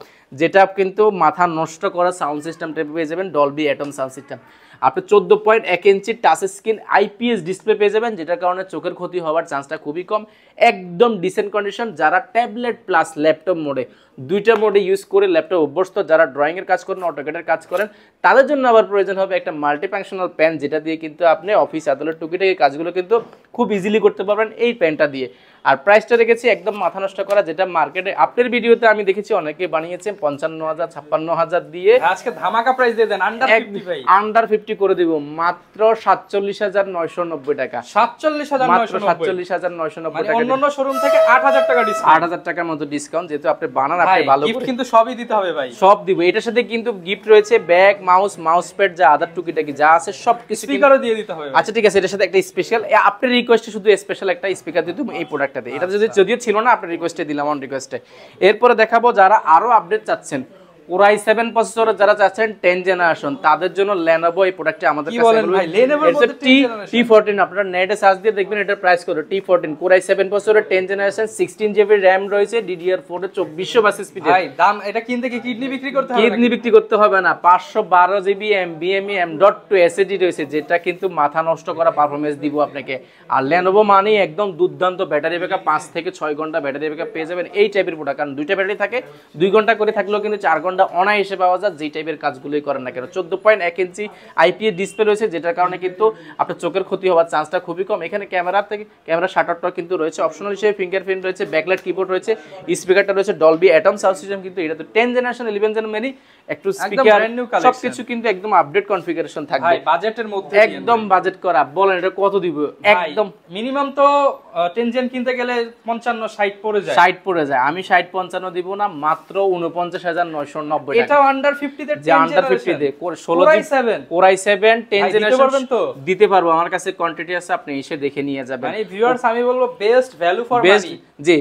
Speaker 1: যেটা কিন্তু মাথা নষ্ট করা সাউন্ড সিস্টেম টাইপে পেয়ে যাবেন, ডলবি অ্যাটম সাউন্ড সিস্টেম। আপনি 14.1 ইঞ্চি টাচ স্ক্রিন IPS ডিসপ্লে পেয়ে যাবেন, যেটার কারণে চোখের ক্ষতি হওয়ার চান্সটা খুবই কম। একদম ডিসেন্ট কন্ডিশন, যারা ট্যাবলেট প্লাস ল্যাপটপ মোডে, দুইটা মোডে ইউজ করে ল্যাপটপ অভ্যস্ত, যারা ড্রয়িংয়ের কাজ করেন, অটোক্যাডের কাজ করেন, তাদের জন্য আবার প্রয়োজন হবে একটা মাল্টিফাংশনাল পেন, যেটা দিয়ে কিন্তু আপনি অফিস আদালত টুকিটাকি কাজগুলো কিন্তু খুব ইজিলি করতে পারবেন এই পেনটা দিয়ে। আর প্রাইসটা রেখেছি একদম মাথা নষ্ট করা, যেটা মার্কেটে আপনার ভিডিওতে আমি দেখেছি অনেকে বানিয়েছেন 55,000 56,000 দিয়ে।
Speaker 2: আজকে ধামাকা প্রাইস দিয়ে দেন, আন্ডার 50
Speaker 1: করে দিব মাত্র 47,990 টাকা।
Speaker 2: 47,990 টাকা, অন্যান্য শোরুম থেকে 8,000 টাকা ডিসকাউন্ট,
Speaker 1: 8,000 টাকার মতো ডিসকাউন্ট, যেহেতু আপনি বানান, আপনি ভালো
Speaker 2: গিফট কিন্তু সবই দিতে হবে ভাই,
Speaker 1: সব দিব। এটার সাথে কিন্তু গিফট রয়েছে ব্যাগ, মাউস প্যাড, যা আদার টুকিটাকি যা আছে সব কিছু,
Speaker 2: স্পিকারও দিয়ে দিতে হবে।
Speaker 1: আচ্ছা ঠিক আছে, এটার সাথে একটা স্পেশাল, আপনার রিকোয়েস্টে শুধু স্পেশাল একটা স্পিকার দিয়ে দেবো এই প্রোডাক্টটাতে। এটা যদিও ছিল না, আপনার রিকোয়েস্টে দিলাম, অন রিকোয়েস্টে। এরপরে দেখাবো যারা আরো আপডেট চাচ্ছেন, Core i7 প্রসেসর যারা চাচ্ছেন 10 জেনারেশন, তাদের জন্য Lenovo এই প্রোডাক্টে আমাদের কাছে T14। আপনারা নেটে সার্চ দিয়ে দেখবেন এটার প্রাইস কত, T14 Core i7 প্রসেসরের 10 জেনারেশন, 16GB RAM রয়েছে, DDR4 এর 2400 স্পিডের।
Speaker 2: ভাই দাম এটা কিনতে কি কিডনি বিক্রি করতে হবে?
Speaker 1: কিডনি বিক্রি করতে হবে না, 512GB NVMe M.2 SSD রয়েছে, যেটা কিন্তু মাথা নষ্ট করা পারফরম্যান্স দিব আপনাকে। আর Lenovo মানে একদম দুর্দান্ত ব্যাটারি ব্যাকআপ, 5 থেকে 6 ঘন্টা ব্যাটারি ব্যাকআপ পেয়ে যাবেন এই টাইপের প্রোডাক্ট, কারণ দুইটা ব্যাটারি থাকে, 2 ঘন্টা করে থাকলেও কিন্তু 4 ঘন্টা ঠান্ডা অনায়াসে পাওয়া যায়, যেই টাইপের কাজগুলোই করেন না কেন। 14.1 ইঞ্চি আইপিএস ডিসপ্লে রয়েছে, যেটার কারণে কিন্তু আপনার চোখের ক্ষতি হওয়ার চান্সটা খুবই কম। এখানে ক্যামেরা শাটারটা কিন্তু রয়েছে, অপশনাল হিসেবে ফিঙ্গারপ্রিন্ট রয়েছে, ব্যাকলাইট কিবোর্ড রয়েছে, স্পিকারটা রয়েছে ডলবি অ্যাটম সাউন্ড সিস্টেম, কিন্তু এটা তো 10 জেনারেশন 11 জেনারেশন একটু স্পিকার সবকিছু কিন্তু একদম আপডেট কনফিগারেশন থাকবে
Speaker 2: ভাই বাজেটের মধ্যে,
Speaker 1: একদম বাজেট করা। বলেন এটা কত দিব? একদম
Speaker 2: মিনিমাম তো 10 জেন কিনতে গেলে 55-60 পড়ে যায়,
Speaker 1: 60 পড়ে যায়। আমি 60-55 দিব না, মাত্র 49,990 টাকা।
Speaker 2: এটা আন্ডার 50 তে,
Speaker 1: যে আন্ডার 50 তে 16 Core i7 10 জেনারেশন দিতে পারবো। আমার কাছে কোয়ান্টিটি আছে, আপনি এসে দেখে নিয়ে যাবেন।
Speaker 2: মানে ভিউয়ার্স আমি বলবো best value for money.
Speaker 1: G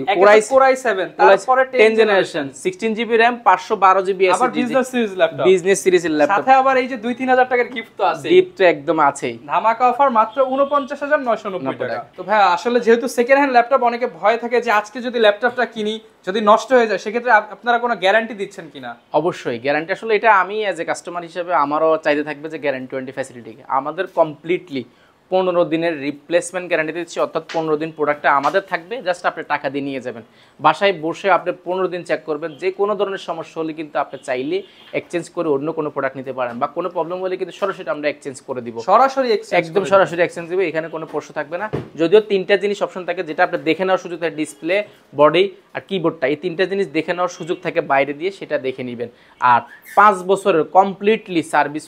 Speaker 2: Core i7 তারপরে
Speaker 1: 10 generation 16GB RAM 512GB SSD,
Speaker 2: আবার বিজনেস সিরিজ ল্যাপটপ,
Speaker 1: বিজনেস সিরিজের ল্যাপটপ,
Speaker 2: সাথে আবার এই যে 2-3 হাজার টাকার গিফট তো আছে,
Speaker 1: গিফট একদম আছেই।
Speaker 2: ধামাকা অফার মাত্র 49,990 টাকা। তো ভাই আসলে যেহেতু সেকেন্ড হ্যান্ড ল্যাপটপ, অনেকে ভয় থাকে যে আজকে যদি ল্যাপটপটা কিনি যদি নষ্ট হয়ে যায়, সেক্ষেত্রে আপনারা কোনো গ্যারান্টি দিচ্ছেন কিনা?
Speaker 1: অবশ্যই গ্যারান্টি। আসলে এটা আমি অ্যাজ এ কাস্টমার হিসেবে আমারও চাইতে থাকবে যে গ্যারান্টি ওয়ারেন্টি ফ্যাসিলিটি আমাদের কমপ্লিটলি 15 দিনের রিপ্লেসমেন্ট গ্যারান্টি দিচ্ছি, অর্থাৎ 15 দিন প্রোডাক্টটা আমাদের থাকবে, জাস্ট আপনি টাকা দিয়ে নিয়ে যাবেন। বাসায় বসে আপনি 15 দিন চেক করবেন, যে কোনো ধরনের সমস্যা হলে কিন্তু আপনি চাইলে এক্সচেঞ্জ করে অন্য কোনো প্রোডাক্ট নিতে পারেন, বা কোনো প্রবলেম হলে কিন্তু সরাসরি আমরা এক্সচেঞ্জ করে দিব,
Speaker 2: সরাসরি
Speaker 1: একদম সরাসরি এক্সচেঞ্জ দিব। এখানে কোনো প্রশ্ন থাকবে না। যদিও 3টা জিনিস অপশন থাকে, যেটা আপনি দেখে নেওয়ার সুযোগ থাকে, ডিসপ্লে, বডি আর কিবোর্ডটা, এই 3টা জিনিস দেখে নেওয়ার সুযোগ থাকে বাইরে দিয়ে, সেটা দেখে নেবেন। আর 5 বছরের কমপ্লিটলি সার্ভিস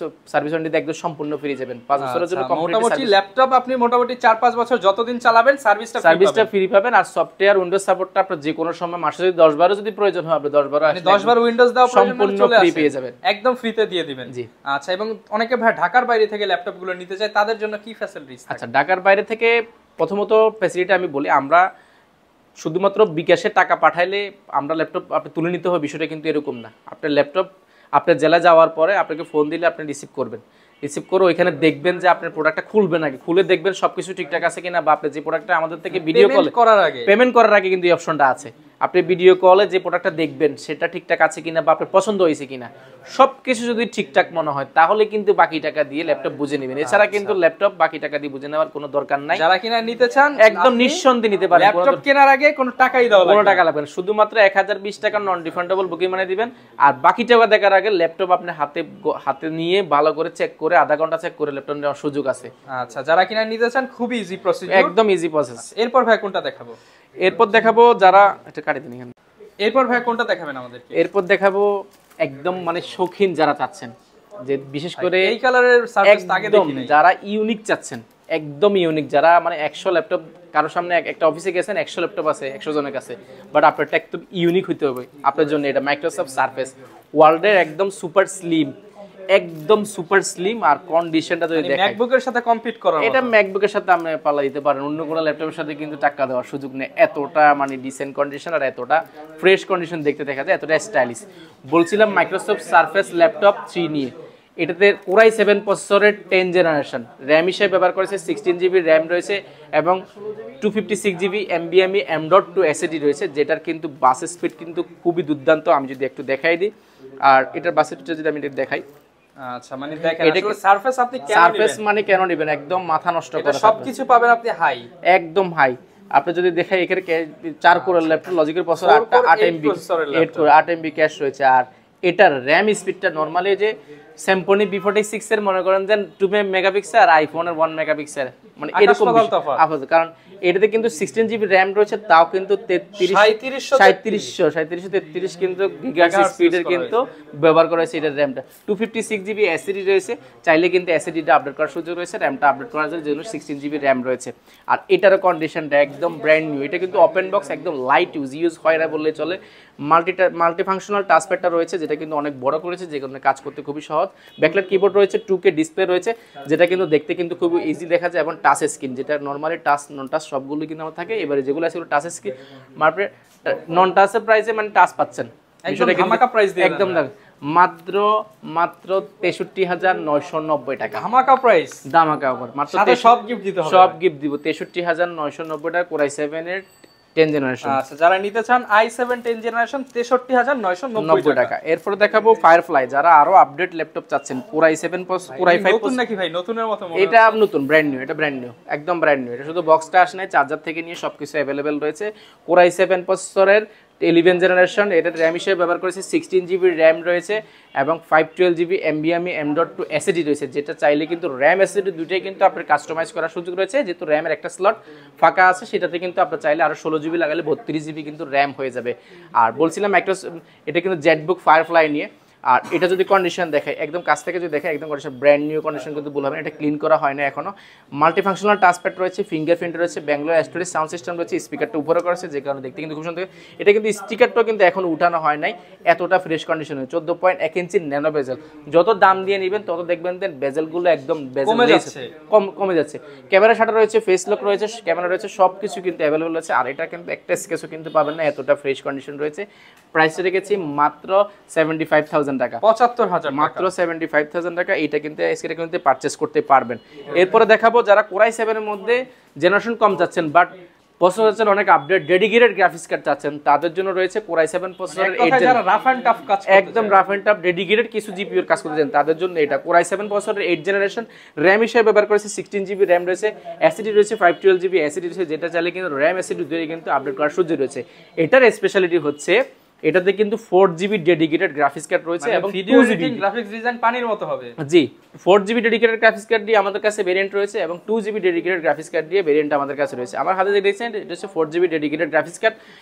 Speaker 1: ওয়ারেন্টি একদম সম্পূর্ণ ফ্রি যাবেন। 5 বছরের জন্য
Speaker 2: মোটামুটি ল্যাপটপ আপনি মোটামুটি 4-5 বছর যতদিন চালাবেন সার্ভিসটা
Speaker 1: ফ্রি পাবেন। আর সফটওয়্যার উইন্ডোজ সাপোর্টটা আপনার যে কোনো সময় মাসে যদি 10-12 যদি প্রয়োজন হয়, আপনি
Speaker 2: 10 বার উইন্ডোজ দাও
Speaker 1: সম্পূর্ণ ফ্রি পেয়ে যাবেন,
Speaker 2: একদম ফ্রিতে দিয়ে দিবেন।
Speaker 1: জি
Speaker 2: আচ্ছা, এবং অনেকে ভাই ঢাকার বাইরে থেকে ল্যাপটপ গুলো নিতে চায়, তাদের জন্য কি ফ্যাসিলিটিস?
Speaker 1: আচ্ছা, ঢাকার বাইরে থেকে প্রথমত ফ্যাসিলিটি আমি বলি, আমরা শুধুমাত্র বিকাশে টাকা পাঠাইলে আমরা ল্যাপটপ আপনি তুলে নিতে হবে, বিষয়টা কিন্তু এরকম না। আপনার ল্যাপটপ আপনার জেলা যাওয়ার পরে আপনাকে ফোন দিলে আপনি রিসিভ করবেন, রিসিভ করে ওইখানে দেখবেন যে আপনার প্রোডাক্টটা খুলবে নাকি, খুলে দেখবেন সবকিছু ঠিকঠাক আছে কিনা, বা আপনি যে প্রোডাক্টটা আমাদের থেকে ভিডিও কলে পেমেন্ট করার আগে কিন্তু এই অপশনটা আছে। আপনি ভিডিও কলে যে প্রোডাক্টটা দেখবেন সেটা ঠিকঠাক আছে কিনা, বা আপনার পছন্দ হয়েছে কিনা, সবকিছু যদি ঠিকঠাক মনে হয় তাহলে কিন্তু বাকি টাকা দিয়ে ল্যাপটপ বুঝে নেবেন। এছাড়া কিন্তু ল্যাপটপ বাকি টাকা দিয়ে বুঝে নেওয়ার কোনো দরকার নাই।
Speaker 2: যারা কিনা নিতে চান
Speaker 1: একদম নিঃসন্দেহে নিতে পারেন।
Speaker 2: ল্যাপটপ কেনার আগে কোনো টাকাই দাও লাগবে না,
Speaker 1: কোনো টাকা লাগবে না, শুধুমাত্র 1020 টাকা নন রিফান্ডেবল বুকিং মানি দিবেন। আর বাকি টাকা দেখার আগে ল্যাপটপ আপনি হাতে নিয়ে ভালো করে চেক করে, আধা ঘন্টা চেক করে ল্যাপটপ নেওয়ার সুযোগ আছে।
Speaker 2: আচ্ছা, যারা কিনা নিতে চান খুবই ইজি প্রসিজার,
Speaker 1: একদম ইজি প্রসেস।
Speaker 2: এরপর ভাই কোনটা দেখাবো?
Speaker 1: এরপর দেখাবো যারা এটা কাটি দিন এখানে।
Speaker 2: এরপর ভাই কোনটা দেখাবেন আমাদেরকে?
Speaker 1: এরপর দেখাবো একদম মানে শৌখিন যারা চাচ্ছেন, যে বিশেষ করে
Speaker 2: এই কালারের সারফেস আগে দেখি নাই,
Speaker 1: যারা ইউনিক চাচ্ছেন, একদম ইউনিক, যারা মানে 100 ল্যাপটপ কারোর সামনে একটা অফিসে গেছেন 100 ল্যাপটপ আছে 100 জনের কাছে, বাট আপনারটা একদম ইউনিক হইতে হবে। আপনার জন্য এটা মাইক্রোসফট সারফেস ওয়ার্ল্ডের একদম সুপার স্লিম, একদম সুপার স্লিম। আর কন্ডিশনটা যদি দেখেন
Speaker 2: ম্যাকবুকের সাথে কম্পিট করার,
Speaker 1: এটা ম্যাকবুকের সাথে আপনি পাল্লা দিতে পারেন, অন্য কোনো ল্যাপটপের সাথে কিন্তু টাক্কা দেওয়ার সুযোগ নেই। এতটা মানে ডিসেন্ট কন্ডিশন আর এতটা ফ্রেশ কন্ডিশন দেখতে দেখা যায়, এতটা স্টাইলিশ। বলছিলাম মাইক্রোসফট সারফেস ল্যাপটপ 3 নিয়ে, এটাতে Core i7 প্রসেসরের 10 জেনারেশন, র্যাম হিসেবে ব্যবহার করেছে 16GB র্যাম রয়েছে, এবং 256GB NVMe M.2 SSD রয়েছে, যেটার কিন্তু বাস স্পিড কিন্তু খুবই দুর্দান্ত। আমি যদি একটু দেখাই দিই, আর এটার বাস স্পিডটা যদি আমি দেখাই,
Speaker 2: আচ্ছা মানে দেখেন আসলে সারফেস আপনি কেন নেবেন,
Speaker 1: সারফেস মানে কেন নেবেন, একদম মাথা নষ্ট করে
Speaker 2: সবকিছু পাবেন আপনি হাই,
Speaker 1: একদম হাই। আপনি যদি দেখাই এখানে 4 কোরের ল্যাপটপ, লজিকের প্রসেসর 8 MB ক্যাশ রয়েছে। আর এটার র্যাম স্পিডটা নরমালি যে স্যামসং B46 এর মনে করেন যে 2 মেগাপিক্সেল আর আইফোনের 1 মেগাপিক্সেল, মানে এরকম আপাতত। কারণ এটাতে কিন্তু 16GB র্যাম রয়েছে, তাও কিন্তু 3733 কিন্তু গিগাহার্টজ স্পিডের কিন্তু ব্যবহার করা হয়েছে এটার র্যামটা। 256GB SSD রয়েছে, চাইলে কিন্তু SSDটা আপডেট করার সুযোগ রয়েছে, র্যামটা আপডেট করার জন্য 16GB র্যাম রয়েছে। আর এটারও কন্ডিশনটা একদম ব্র্যান্ড নিউ, এটা কিন্তু ওপেন বক্স, একদম লাইট ইউজ হয় না বললে চলে। মাল্টি ফাংশনাল টাচপ্যাডটা রয়েছে, যেটা কিন্তু অনেক বড় করেছে, যে কারণে কাজ করতে খুবই সহজ। ব্যাকলাইট কিবোর্ড রয়েছে, 2K ডিসপ্লে রয়েছে, যেটা কিন্তু দেখতে কিন্তু খুব ইজি দেখা যায়, এবং টাচ স্ক্রিন, যেটা নরমালি টাচ নন টাচ সবগুলো কিন্তু আমার থাকে। এবারে যেগুলো আছে টাচ স্ক্রিন, মানে নন টাচের প্রাইসে মানে টাচ পাচ্ছেন, একদম মাত্র 63,990 টাকা,
Speaker 2: ধামাকা প্রাইস,
Speaker 1: ধামাকা অফার, মাত্র
Speaker 2: সব গিফট দিতে হবে,
Speaker 1: সব গিফট দিব। 63,990 টাকা Core i7 এর 10 জেনারেশন।
Speaker 2: আচ্ছা, যারা নিতে চান i7 10 জেনারেশন 63,990
Speaker 1: টাকা। এরপর দেখাবো ফায়ারফ্লাই, যারা আরো আপডেট ল্যাপটপ চাচ্ছেন। Core i7 Core i5
Speaker 2: নতুন নাকি ভাই? নতুনের মতো মনে
Speaker 1: এটা নতুন, ব্র্যান্ড নিউ, এটা ব্র্যান্ড নিউ, একদম ব্র্যান্ড নিউ। এটা শুধু বক্সটা আসে নাই, চার্জার থেকে নিয়ে সবকিছু अवेलेबल রয়েছে। Core i7 প্রসেসরের 11 জেনারেশন। এটা র্যাম হিসেবে ব্যবহার করেছে 16 জিবি র্যাম রয়েছে এবং 512 জিবি NVMe M.2 SSD রয়েছে, যেটা চাইলে কিন্তু র্যাম SSD দুটোই কিন্তু আপনার কাস্টমাইজ করার সুযোগ রয়েছে। যেহেতু র্যামের একটা স্লট ফাঁকা আছে, সেটাতে কিন্তু আপনার চাইলে আরও 16 জিবি লাগালে 32 জিবি কিন্তু র্যাম হয়ে যাবে। আর বলছিলাম এটা কিন্তু জেটবুক ফায়ারফ্লাই নিয়ে। আর এটা যদি কন্ডিশন দেখে, একদম কাছ থেকে যদি দেখে, একদম কন্ডিশন ব্র্যান্ড নিউ কন্ডিশন কিন্তু বলবেন। এটা ক্লিন করা হয় না এখনো। মাল্টিফাংশনাল টাচপ্যাড রয়েছে, ফিঙ্গারপ্রিন্ট রয়েছে, ব্যাঙ্গালোর স্টোরেজ সাউন্ড সিস্টেম রয়েছে, স্পিকারটা উপরে করেছে, যে কারণে দেখতে কিন্তু খুব সুন্দর। এটা কিন্তু স্টিকারটাও কিন্তু এখন উঠানো হয় নাই, এতটা ফ্রেশ কন্ডিশন। 14.1 ইঞ্চি ন্যানো বেজেল। যত দাম দিয়ে নেবেন তত দেখবেন দেন বেজেলগুলো একদম কমে যাচ্ছে। ক্যামেরা শাটার রয়েছে, ফেস লক রয়েছে, ক্যামেরা রয়েছে, সব কিছু কিন্তু অ্যাভেলেবল আছে। আর এটা কিন্তু একটা স্কেচও কিন্তু পাবেন না, এতটা ফ্রেশ কন্ডিশন রয়েছে। প্রাইসটা রেখেছি মাত্র 75,000 টাকা,
Speaker 2: 75,000
Speaker 1: মাত্র 75,000 টাকা। এটা কিন্তু আজকে কিন্তু পারচেজ করতে পারবেন। এরপরে দেখাবো যারা কোরাই 7 এর মধ্যে জেনারেশন কম যাচ্ছেন বাট প্রসেসর অনেক আপডেট ডেডিকেটেড গ্রাফিক্স কার্ড চাচ্ছেন, তাদের জন্য রয়েছে কোরাই 7 প্রসেসরের 8
Speaker 2: যারা রাফ এন্ড টাফ কাজ করতে
Speaker 1: একদম রাফ এন্ড টাফ ডেডিকেটেড কিছু জিপিইউর কাজ করতে চান, তাদের জন্য এটা কোরাই 7 প্রসেসরের 8 জেনারেশন। র্যাম হিসেবে ব্যবহার করেছে 16 জিবি র্যাম রয়েছে, এসএসডি রয়েছে 512 জিবি এসএসডি রয়েছে, যেটা চাইলে কিন্তু র্যাম এসএসডি দুটোই কিন্তু আপডেট করার সুযোগ রয়েছে। এটার স্পেশালিটি হচ্ছে এটাতে কিন্তু 4 জিবি ডেডিকেটেড গ্রাফিক্স কার্ড রয়েছে এবং
Speaker 2: ভিডিও এডিটিং গ্রাফিক্স ডিজাইন পানির মতো হবে।
Speaker 1: জি, 4 জিবি ডেডিকেটেড গ্রাফিক্স কার্ড দিয়ে আমাদের কাছে ভেরিয়েন্ট রয়েছে এবং 2 জিবি ডেডিকেটেড গ্রাফিক্স কার্ড দিয়ে ভেরিয়েন্ট আমাদের কাছে রয়েছে। আমার হাতে যে দেখছেন এটা হচ্ছে 4 জিবি ডেডিকেটেড গ্রাফিক্স কার্ড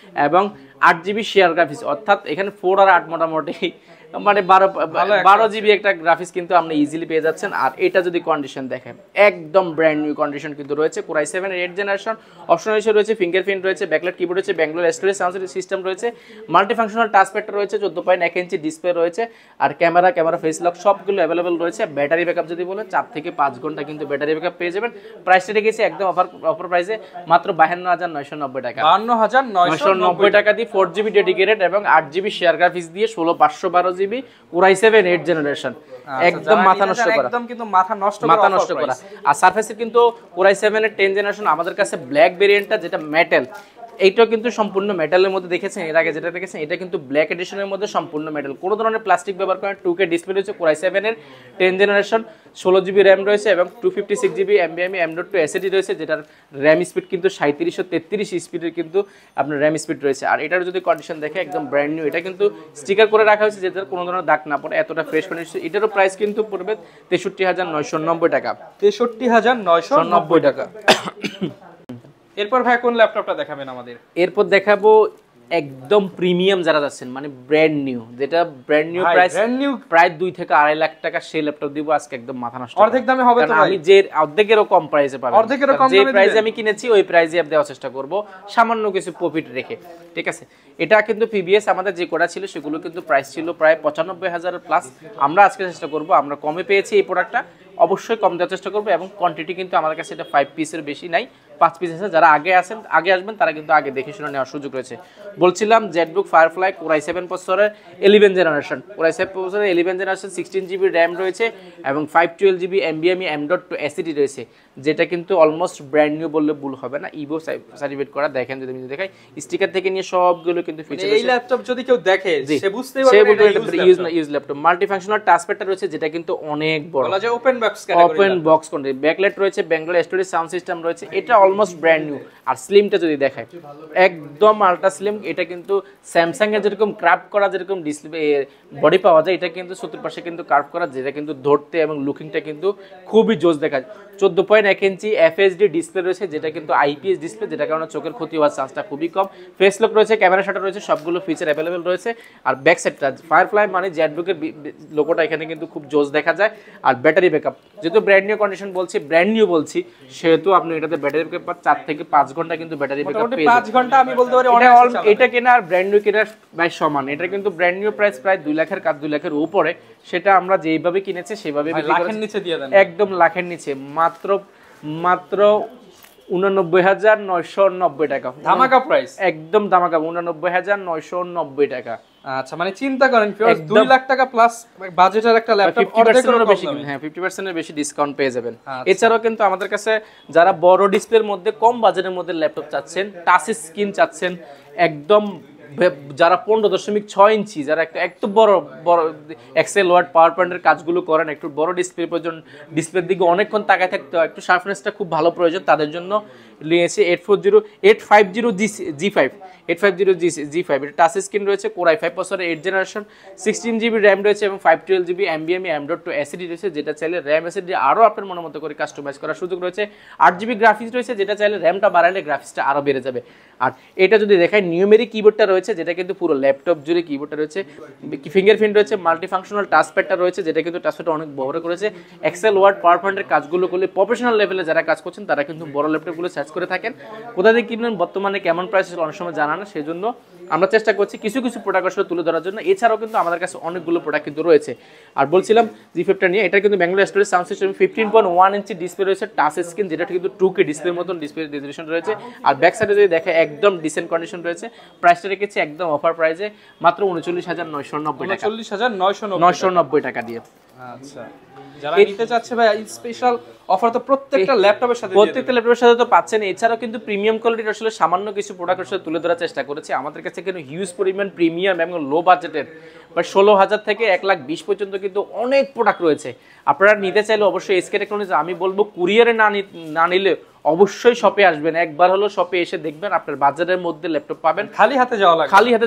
Speaker 1: এবং 8 জিবি শেয়ার গ্রাফিক্স, অর্থাৎ এখানে 4 আর 8 মোটামুটি মানে 12 জিবি একটা গ্রাফিক্স কিন্তু আপনি ইজিলি পেয়ে যাচ্ছেন। আর এটা যদি কন্ডিশন দেখেন, একদম ব্র্যান্ড নিউ কন্ডিশন কিন্তু রয়েছে। কোরাই 7 এর 8 জেনারেশন। অপশন হিসেবে রয়েছে ফিঙ্গারপ্রিন্ট রয়েছে, ব্যাকলাইট কিবোর্ড রয়েছে, ব্যাঙ্গালোর স্টোরেজ সাউন্ড সিস্টেম রয়েছে, মাল্টিফাংশনাল টাচপ্যাড রয়েছে, 14.1 ইঞ্চি ডিসপ্লে রয়েছে, আর ক্যামেরা ফেস লক সবগুলো অ্যাভেলেবল রয়েছে। ব্যাটারি ব্যাকআপ যদি বলে 4 থেকে 5 ঘন্টা কিন্তু ব্যাটারি ব্যাকআপ পেয়ে যাবেন। প্রাইসটা রেখেছি একদম অফার প্রাইসে মাত্র 52,990 টাকা, 52,990 টাকা দিয়ে 4 জিবি ডেডিকেটেড এবং 8 জিবি শেয়ার গ্রাফিক্স দিয়ে 16/512 জিবি কোরাই 7 8 জেনারেশন। একদম মাথা নষ্ট করা,
Speaker 2: একদম কিন্তু মাথা নষ্ট করা।
Speaker 1: আর সারফেসের কিন্তু কোরাই 7 এর 10 জেনারেশন আমাদের কাছে ব্ল্যাক ভেরিয়েন্টটা, যেটা মেটাল, এইটাও কিন্তু সম্পূর্ণ মেটালের মধ্যে দেখেছেন। এর আগে যেটা দেখেছেন এটা কিন্তু ব্ল্যাক এডিশনের মধ্যে সম্পূর্ণ মেটাল, কোনো ধরনের প্লাস্টিক ব্যবহার করেন। 2K ডিসপ্লে রয়েছে কোরাই 7 এর 10 জেনারেশন, 16 জিবি র্যাম রয়েছে এবং 256 জিবি NVMe M.2 SSD রয়েছে, যেটার র্যাম স্পিড কিন্তু 3733 স্পিডের কিন্তু আপনার র্যাম স্পিড রয়েছে। আর এটার যদি কন্ডিশন দেখে একদম ব্র্যান্ড নিউ, এটা কিন্তু স্টিকার করে রাখা হয়েছে যাতে কোনো ধরনের দাগ না পড়ে, এতটা ফ্রেশ কন্ডিশন। এটারও প্রাইস কিন্তু পড়বে 63,990 টাকা,
Speaker 2: 63,990 টাকা। এরপর ভাই কোন ল্যাপটপটা দেখাবেন আমাদের?
Speaker 1: এরপর দেখাবো একদম প্রিমিয়াম যারা যাচ্ছেন, মানে ব্র্যান্ড নিউ, যেটা ব্র্যান্ড নিউ প্রাইস প্রায় 2 থেকে 2.5 লাখ টাকা সেই ল্যাপটপ দিব আজকে একদম মাথা নষ্ট।
Speaker 2: অর্ধেক দামে হবে তো ভাই?
Speaker 1: আমি যে অর্ধেকেরও কম প্রাইসে পাবেন,
Speaker 2: অর্ধেকেরও কম
Speaker 1: যে প্রাইসে আমি কিনেছি ওই প্রাইসে আপ দেওয়ার চেষ্টা করব, সামান্য কিছু প্রফিট রেখে, ঠিক আছে? এটা কিন্তু প্রিভিয়াস আমাদের যে কোডা ছিল সেগুলো কিন্তু প্রাইস ছিল প্রায় 95,000 প্লাস। আমরা আজকে চেষ্টা করব, আমরা কমে পেয়েছি এই প্রোডাক্টটা, অবশ্যই কম দেওয়ার চেষ্টা করবো। এবং কোয়ান্টিটি কিন্তু আমাদের কাছে এটা 5 পিসের বেশি নাই, 5 পিস আছে। যারা আগে আসবেন তারা কিন্তু আগে দেখে শুনে নেওয়ার সুযোগ রয়েছে। বলছিলাম জেটবুক ফায়ারফ্লাই কোরাই 7 প্রসেসরের 11 জেনারেশন, কোরাই 7 প্রসেসরের 11 জেনারেশন, 16 জিবি র্যাম রয়েছে এবং 512 জিবি NVMe M.2 SSD রয়েছে, যেটা কিন্তু অলমোস্ট ব্র্যান্ড নিউ বললে ভুল হবে না, ইভো সার্টিফিকেট করা। দেখেন যদি আমি দেখাই, স্টিকার থেকে নিয়ে সবগুলো কিন্তু ফিচার
Speaker 2: এই ল্যাপটপ যদি কেউ দেখে সে বুঝতেই পারবে
Speaker 1: এটা ইউজ ল্যাপটপ। মাল্টিফাংশনাল টাচপ্যাডটা রয়েছে, যেটা কিন্তু অনেক বড়,
Speaker 2: বলা যায় open box category,
Speaker 1: open box কোনটি, ব্যাকলাইট রয়েছে, ব্যাঙ্গালোর স্টোরেজ সাউন্ড সিস্টেম রয়েছে, এটা অলমোস্ট ব্র্যান্ড নিউ। আর স্লিমটা যদি দেখায় একদম আলট্রা স্লিম, এটা কিন্তু স্যামসাং এর যেরকম ক্রাফট করা যেরকম ডিসপ্লে বডি পাওয়া যায়, এটা কিন্তু চতুর্পাশে কিন্তু কার্ভ করা, যেটা কিন্তু ধরতে এবং লুকিংটা কিন্তু খুবই জোস দেখায়। 14.1 ইঞ্চি FHD ডিসপ্লে রয়েছে, যেটা কিন্তু IPS ডিসপ্লে, যেটা কারণে চোখের ক্ষতি হওয়ার চান্সটা খুবই কম। ফেস লক রয়েছে, ক্যামেরা শাটার রয়েছে, সবগুলো ফিচার অ্যাভেলেবেল রয়েছে। আর ব্যাক সাইডটা ফায়ারফ্লাই মানে জেটবুকের লোগোটা এখানে কিন্তু খুব জোস দেখা যায়। আর ব্যাটারি ব্যাকআপ, যেহেতু ব্র্যান্ড নিউ কন্ডিশন বলছি, ব্র্যান্ড নিউ বলছি, সেহেতু আপনি এটাতে ব্যাটারি ব্যাকআপ 4 থেকে 5 ঘন্টা কিন্তু ব্যাটারি ব্যাকআপ পেয়ে যাবেন।
Speaker 2: 5 ঘন্টা আমি বলতে পারি
Speaker 1: এটা কেনা আর ব্র্যান্ড নিউ কেনার ভাই সমান। এটা কিন্তু ব্র্যান্ড নিউ প্রাইস প্রায় 2 লাখের কাজ, 2 লাখের উপরে। সেটা আমরা যেইভাবে কিনেছি সেভাবে
Speaker 2: লাখের নিচে দিয়ে দেন,
Speaker 1: একদম লাখের নিচে, মাত্র 89,990 টাকা
Speaker 2: ধামাকা প্রাইস,
Speaker 1: একদম ধামাকা 89,990 টাকা।
Speaker 2: আচ্ছা, মানে চিন্তা করেন 2 লাখ টাকা প্লাস বাজেটের একটা ল্যাপটপ,
Speaker 1: 50% বেশি, হ্যাঁ 50% এর বেশি ডিসকাউন্ট পেয়ে যাবেন। এছাড়াও কিন্তু আমাদের কাছে যারা বড় ডিসপ্লের মধ্যে কম বাজেটের মধ্যে ল্যাপটপ চাচ্ছেন, টাচ স্ক্রিন চাচ্ছেন, একদম যারা 15.6 ইঞ্চি, যারা একটু বড় এক্সেল ওয়ার্ড পাওয়ার পয়েন্টের কাজগুলো করেন, একটু বড় ডিসপ্লে প্রয়োজন, ডিসপ্লের দিকে অনেকক্ষণ তাকায় থাকতে হয়, একটু শার্পনেসটা খুব ভালো প্রয়োজন, তাদের জন্য নিয়েছে 850G5 850G5 এটা টাচ স্ক্রিন রয়েছে, কোর i5 প্রসেসরের 8th জেনারেশন, 16GB র্যাম রয়েছে এবং 512GB NVMe M.2 SSD রয়েছে, যেটা চাইলে র্যাম SSD আরও আপনার মনের মতো করে কাস্টমাইজ করার সুযোগ রয়েছে। 8GB গ্রাফিক্স রয়েছে, যেটা চাইলে র্যামটা বাড়ালে গ্রাফিক্সটা আরও বেড়ে যাবে। আর এটা যদি দেখায় নিউমেরিক কিবোর্ডটা রয়েছে, যেটা কিন্তু পুরো ল্যাপটপ জুড়ে কিবোর্ডটা রয়েছে, ফিঙ্গারপ্রিন্ট রয়েছে, মাল্টিফাংশনাল টাচপ্যাডটা রয়েছে, যেটা কিন্তু টাচপ্যাডটা অনেক বড় করেছে। এক্সেল, ওয়ার্ড, পাওয়ার পয়েন্টের কাজগুলো করলে প্রফেশনাল লেভেলে যারা কাজ করছেন তারা কিন্তু বড় ল্যাপটপগুলো সার্চ করে থাকেন। কোথা থেকে কিনবেন, বর্তমানে কেমন প্রাইস অনেক সময় জানা না, সেই জন্য আমরা চেষ্টা করছি কিছু কিছু প্রোডাক্ট আসলে তুলে ধরার জন্য। এছাড়াও কিন্তু আমাদের কাছে অনেকগুলো প্রোডাক্ট কিন্তু রয়েছে। আর বলছিলাম G5টা নিয়ে, এটা কিন্তু Bangalore storage sound system 15.1 inch display রয়েছে, টাচ স্ক্রিন, যেটা কিন্তু 2K ডিসপ্লের মতন ডিসপ্লে রেজোলিউশন রয়েছে। আর ব্যাক সাইডে যদি দেখে একদম ডিসেন্ট কন্ডিশন রয়েছে। প্রাইসটা রেখেছি একদম অফার প্রাইসে মাত্র 39,990 টাকা, 39,990 টাকা দিয়ে।
Speaker 2: আচ্ছা, যারা নিতে চাচ্ছে ভাই স্পেশাল অফার তো প্রত্যেকটা ল্যাপটপের সাথে
Speaker 1: তো পাচ্ছেন। এছাড়াও কিন্তু প্রিমিয়াম কোয়ালিটির আসলে সামান্য কিছু প্রোডাক্ট আসলে তুলে ধরার চেষ্টা করেছি। আমাদের কাছে কিন্তু হিউজ পরিমাণ প্রিমিয়াম এবং লো বাজেটের বা 16,000 থেকে 1,20,000 পর্যন্ত কিন্তু অনেক প্রোডাক্ট রয়েছে। আপনারা নিতে চাইলে অবশ্যই এসকে টেকনোলজি, আমি বলবো কুরিয়ারে না নিলে অবশ্যই শপে আসবেন, একবার হলো শপে এসে দেখবেন, আপনার বাজারের মধ্যে ল্যাপটপ পাবেন।
Speaker 2: খালি হাতে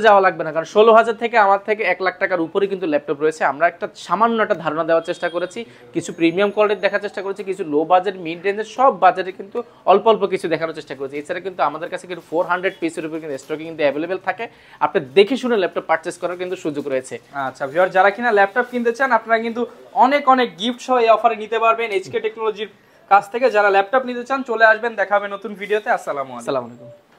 Speaker 2: যাওয়া
Speaker 1: লাগবে না, কারণ 16,000 থেকে আমার থেকে 1,00,000 টাকার উপরে কিন্তু ল্যাপটপ রয়েছে। আমরা একটা সামান্য একটা ধারণা দেওয়ার চেষ্টা করেছি, কিছু প্রিমিয়াম কোয়ালিটি দেখার চেষ্টা করেছি, কিছু লো বাজেট, মিড রেঞ্জের, সব বাজেটে কিন্তু অল্প অল্প কিছু দেখানোর চেষ্টা করেছি। এছাড়া কিন্তু আমাদের কাছে কিন্তু 400 পিসের উপরে কিন্তু স্টকে কিন্তু অ্যাভেলেবেল থাকে, আপনি দেখে শুনে ল্যাপটপ পারচেজ করার কিন্তু সুযোগ রয়েছে।
Speaker 2: আচ্ছা ভিউয়ার, যারা কিনা ল্যাপটপ কিনতে চান আপনারা কিন্তু অনেক অনেক গিফট সহ এই অফারে নিতে পারবেন এইচকে টেকনোলজির কাছ থেকে। যারা ল্যাপটপ নিতে চান চলে আসবেন, দেখা হবে নতুন ভিডিওতে। আসসালামু আলাইকুম।